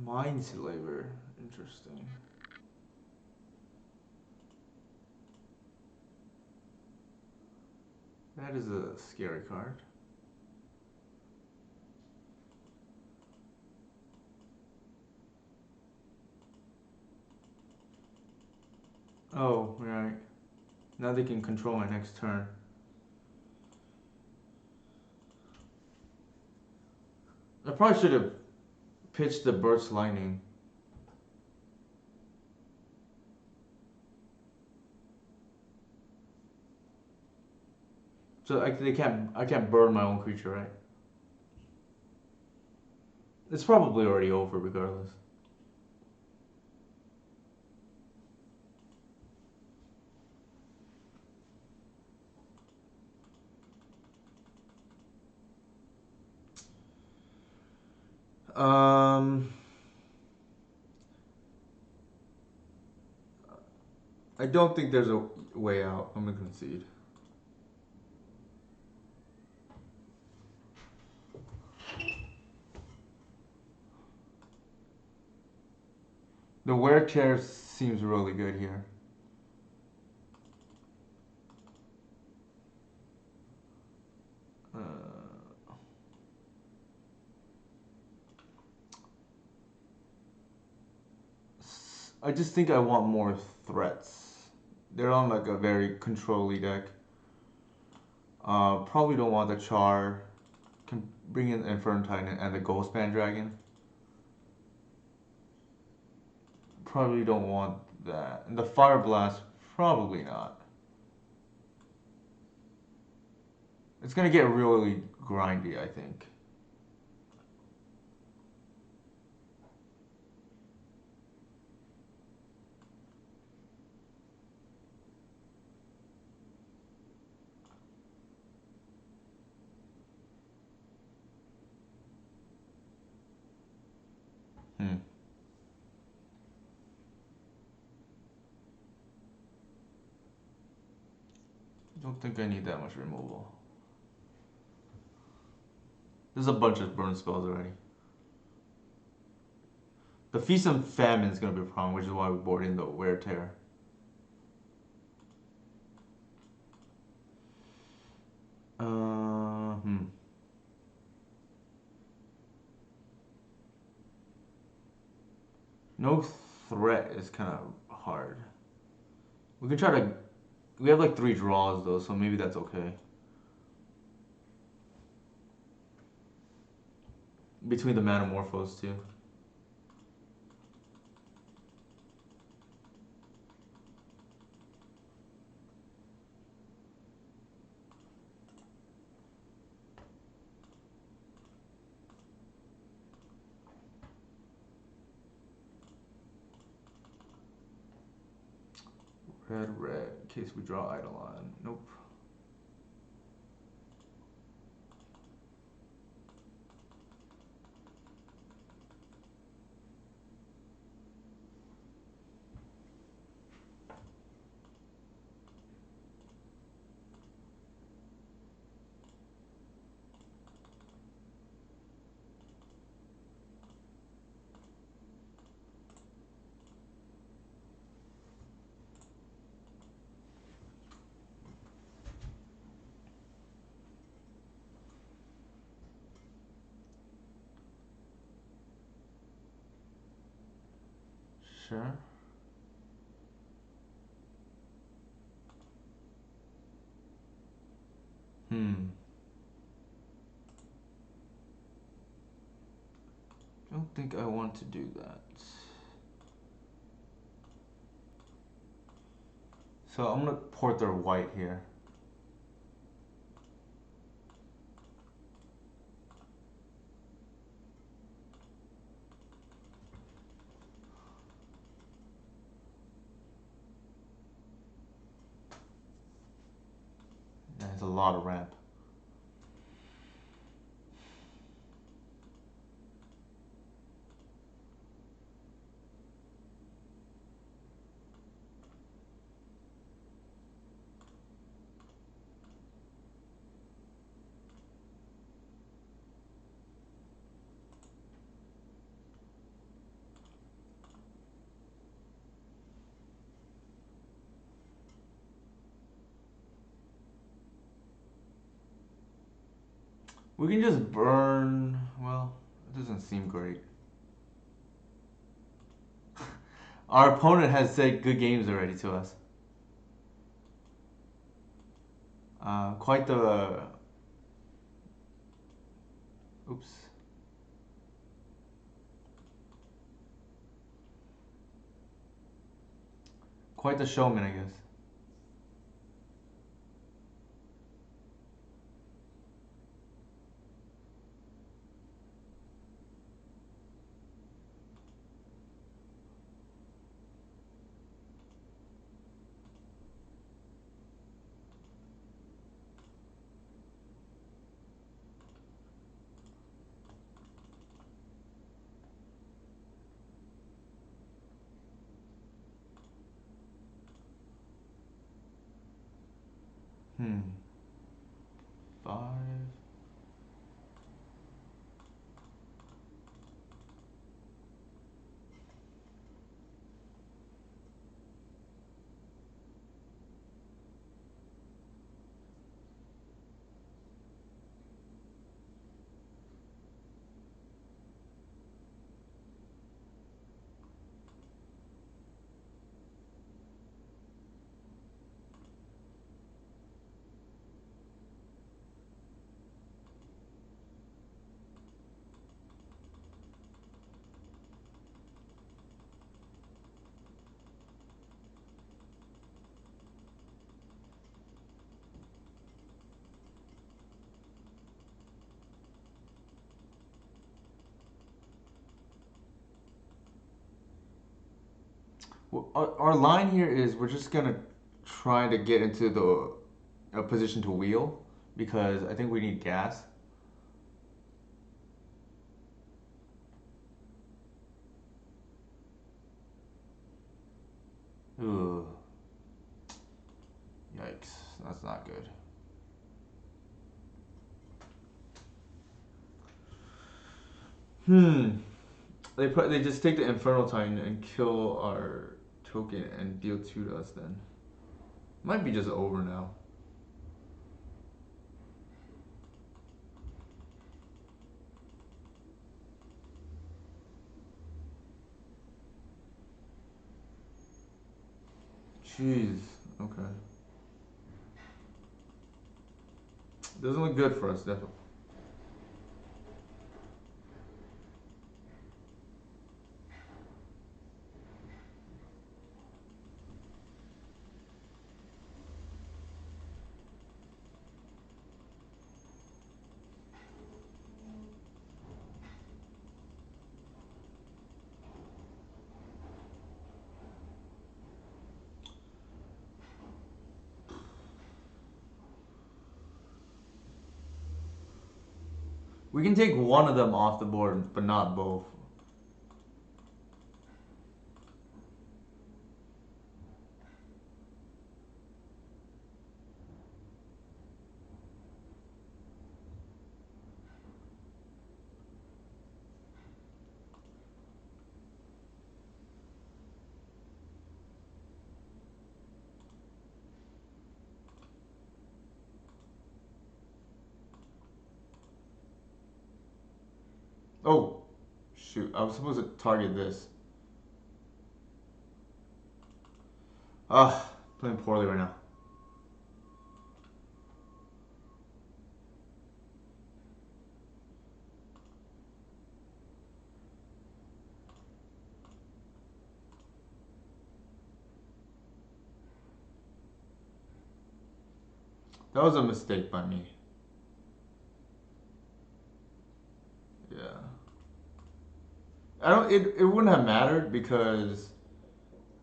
Mindslaver, interesting. That is a scary card. Oh, right. Now they can control my next turn. I probably should have pitched the Burst Lightning. So I can't burn my own creature, right? It's probably already over regardless. Um, I don't think there's a way out. I'm gonna concede. The wear chair seems really good here. I just think I want more threats. They're on like a very control-y deck. Probably don't want the Char. Can bring in Inferno Titan and the Ghostman Dragon. Probably don't want that. And the Fire Blast, probably not. It's gonna get really grindy, I think. Hmm. don't think I need that much removal. There's a bunch of burn spells already. The Feast and Famine is going to be a problem, which is why we board in the Wear Tear. Hmm. No threat is kind of hard. We can try to. We have like 3 draws though, so maybe that's okay. Between the Manamorphose too. Red, in case we draw Eidolon. Nope. Sure. Hmm. Don't think I want to do that. So I'm gonna port their white here. That's a lot of ramp. We can just burn. Well, it doesn't seem great. Our opponent has said good games already to us. Quite the. Oops. Quite the showman, I guess. Hmm. 5. Well, our line here is we're just gonna try to get into the a position to wheel because I think we need gas. Ooh. Yikes, that's not good. Hmm. They just take the Infernal Titan and kill our token and deal 2 to us then. Might be just over now. Jeez. Okay. Doesn't look good for us, definitely. We can take one of them off the board, but not both. Oh, shoot. I was supposed to target this. Ah, playing poorly right now. That was a mistake by me. Yeah. I don't. It wouldn't have mattered because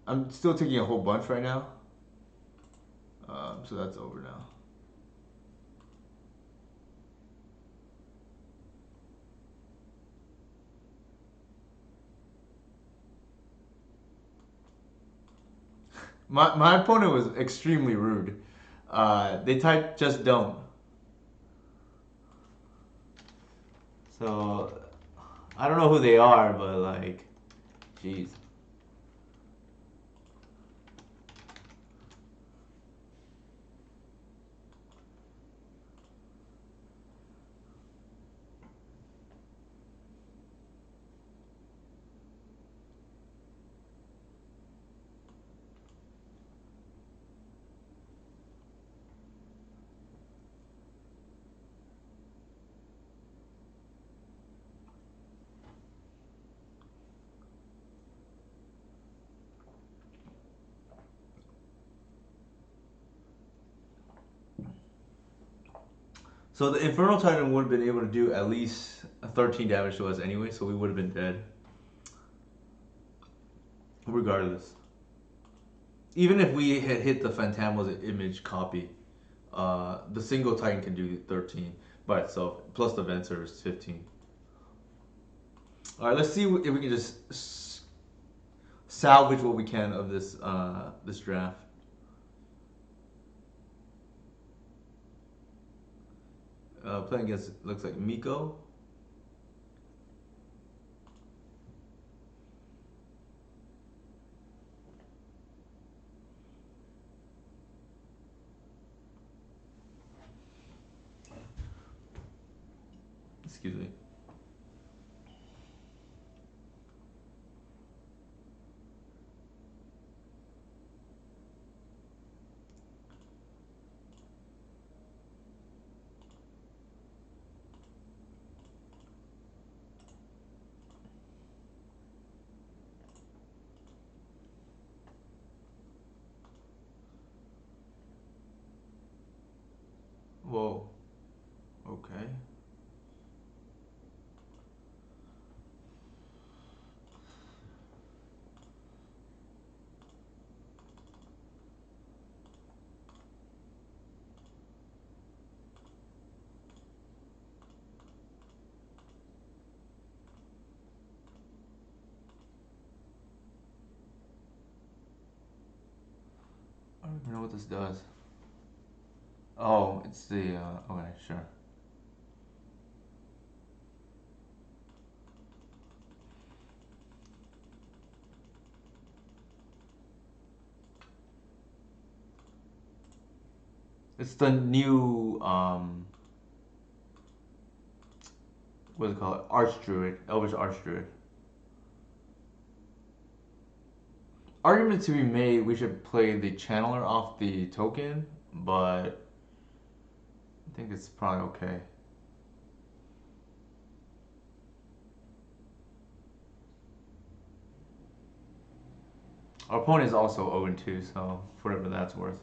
I'm still taking a whole bunch right now. So that's over now. My opponent was extremely rude. They typed just don't. So I don't know who they are, but like, jeez. So the Infernal Titan would have been able to do at least 13 damage to us anyway, so we would have been dead. Regardless. Even if we had hit the Phantasma's image copy, the single Titan can do 13 by itself, plus the Vent Service 15. Alright, let's see if we can just salvage what we can of this draft. Playing against, looks like Miko. Excuse me. Whoa. Okay. I don't even know what this does. Oh, it's the okay, sure. It's the new what do they call it? Archdruid, Elvish Archdruid. Argument to be made, we should play the channeler off the token, but I think it's probably okay. Our opponent is also 0-2, so for whatever that's worth.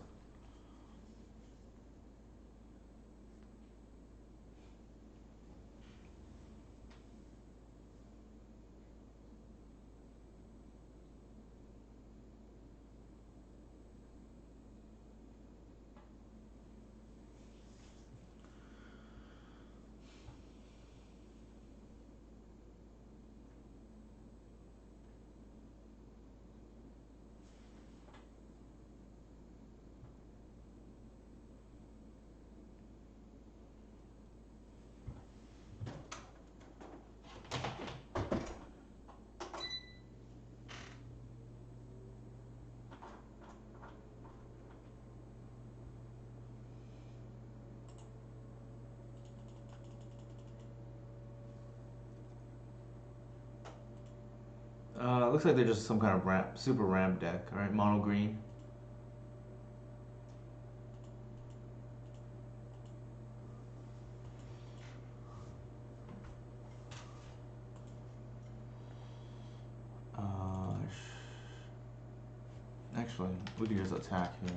Looks like they're just some kind of super ramp deck, right? Mono green. Uh, Actually, we can just attack here.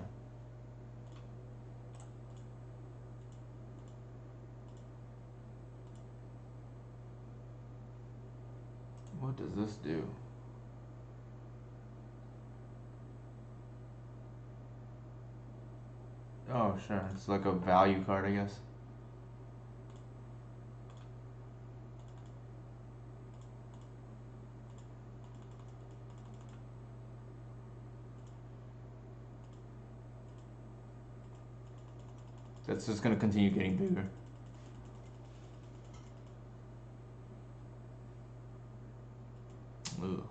What does this do? Oh, sure. It's like a value card, I guess. That's just gonna continue getting bigger. Ugh.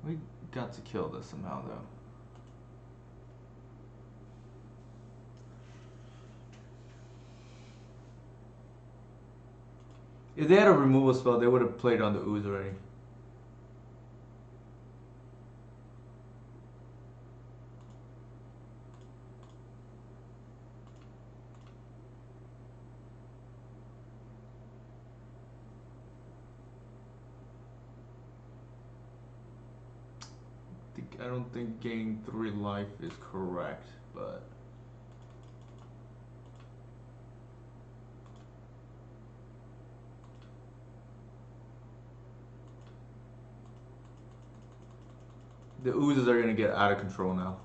We got to kill this somehow, though. If they had a removal spell, they would have played on the ooze already. I don't think gaining 3 life is correct, but the oozes are gonna get out of control now.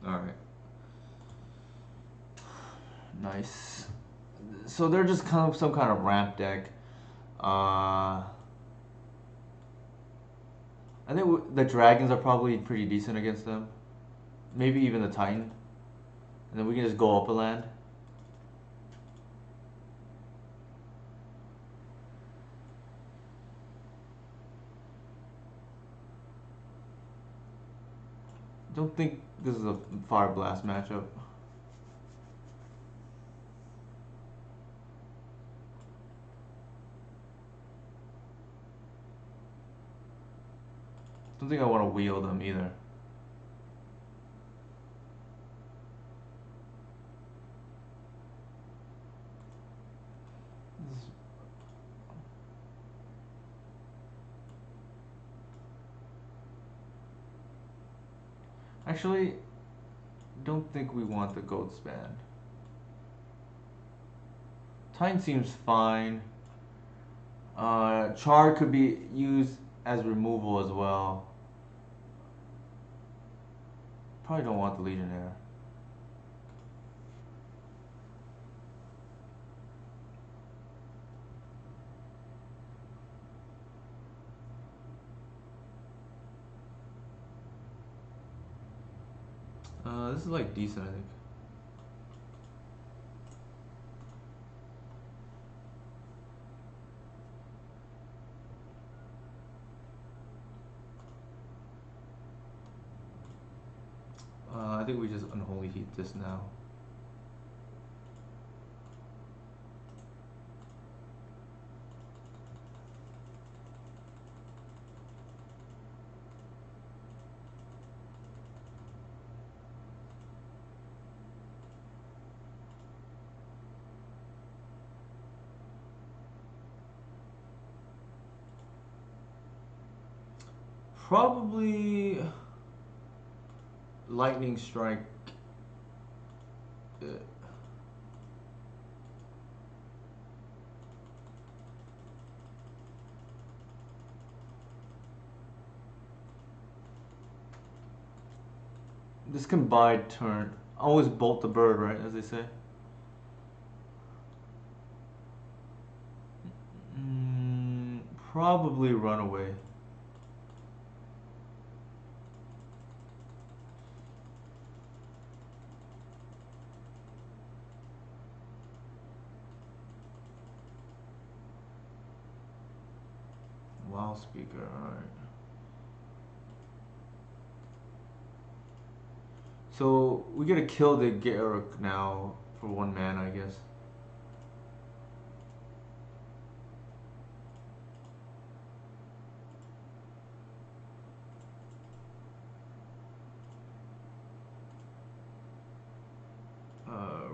Alright. Nice. So they're just kind of some kind of ramp deck. I think the dragons are probably pretty decent against them. Maybe even the titan. And then we can just go up a land. Don't think this is a fire blast matchup. Don't think I want to wield them either. Actually, don't think we want the goat span. Titan seems fine. Char could be used as removal as well. Probably don't want the Legionnaire. This is like decent, I think. I think we just unholy heat this now. Probably lightning strike. Uh, this can buy turn. Always bolt the bird, right? As they say. Probably run away. Wow, speaker. All right. So we gotta kill the Garruk now for 1 mana, I guess.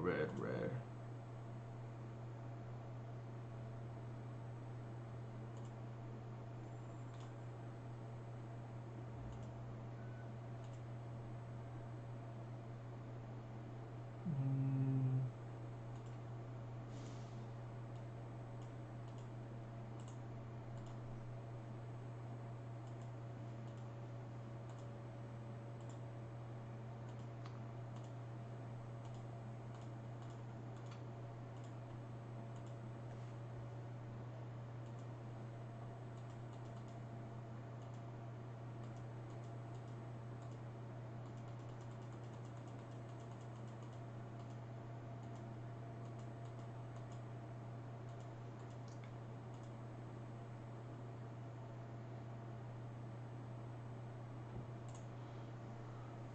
Red, red. Mm,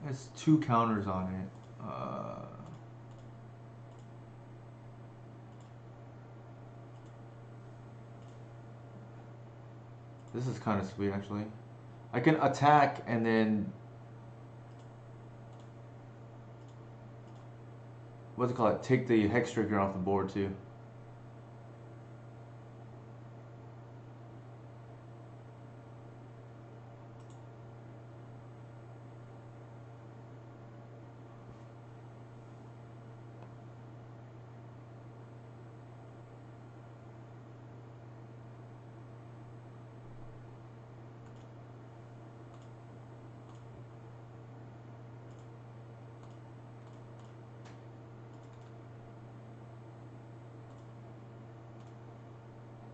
It's 2 counters on it. This is kind of sweet, actually. I can attack and then what's it called? Take the Hextrigger off the board too.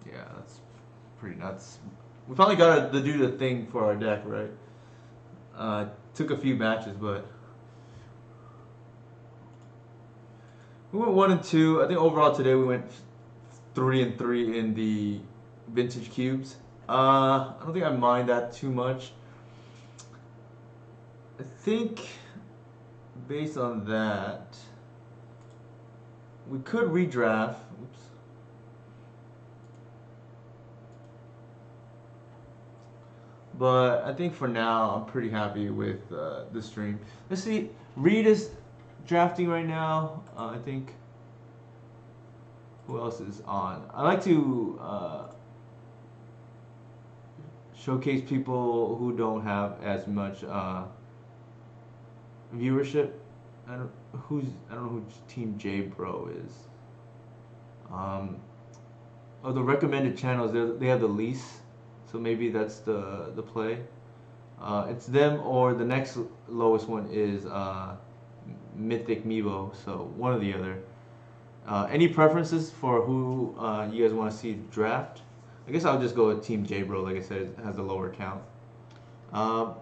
Yeah, that's pretty nuts. We finally got to do the thing for our deck, right? Took a few matches, but we went 1 and 2. I think overall today we went 3 and 3 in the vintage cubes. I don't think I mind that too much. I think based on that, we could redraft. Oops. But I think for now, I'm pretty happy with the stream. Let's see. Reed is drafting right now. I think. Who else is on? I like to showcase people who don't have as much viewership. I don't know who Team J Bro is. Um, the recommended channels they have the least, so maybe that's the play. It's them or the next lowest one is Mythic Mevo, so one or the other. Any preferences for who you guys want to see draft? I guess I'll just go with Team J Bro. Like I said, it has a lower count. Uh,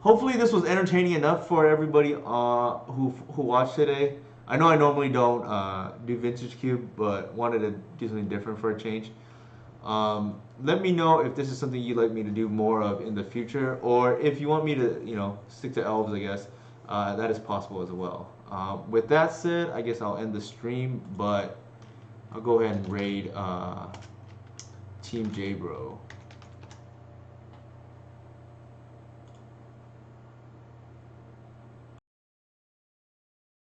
Hopefully this was entertaining enough for everybody who watched today. I know I normally don't do Vintage Cube, but wanted to do something different for a change. Let me know if this is something you'd like me to do more of in the future, or if you want me to, stick to elves. I guess that is possible as well. With that said, I guess I'll end the stream, but I'll go ahead and raid Team J Bro.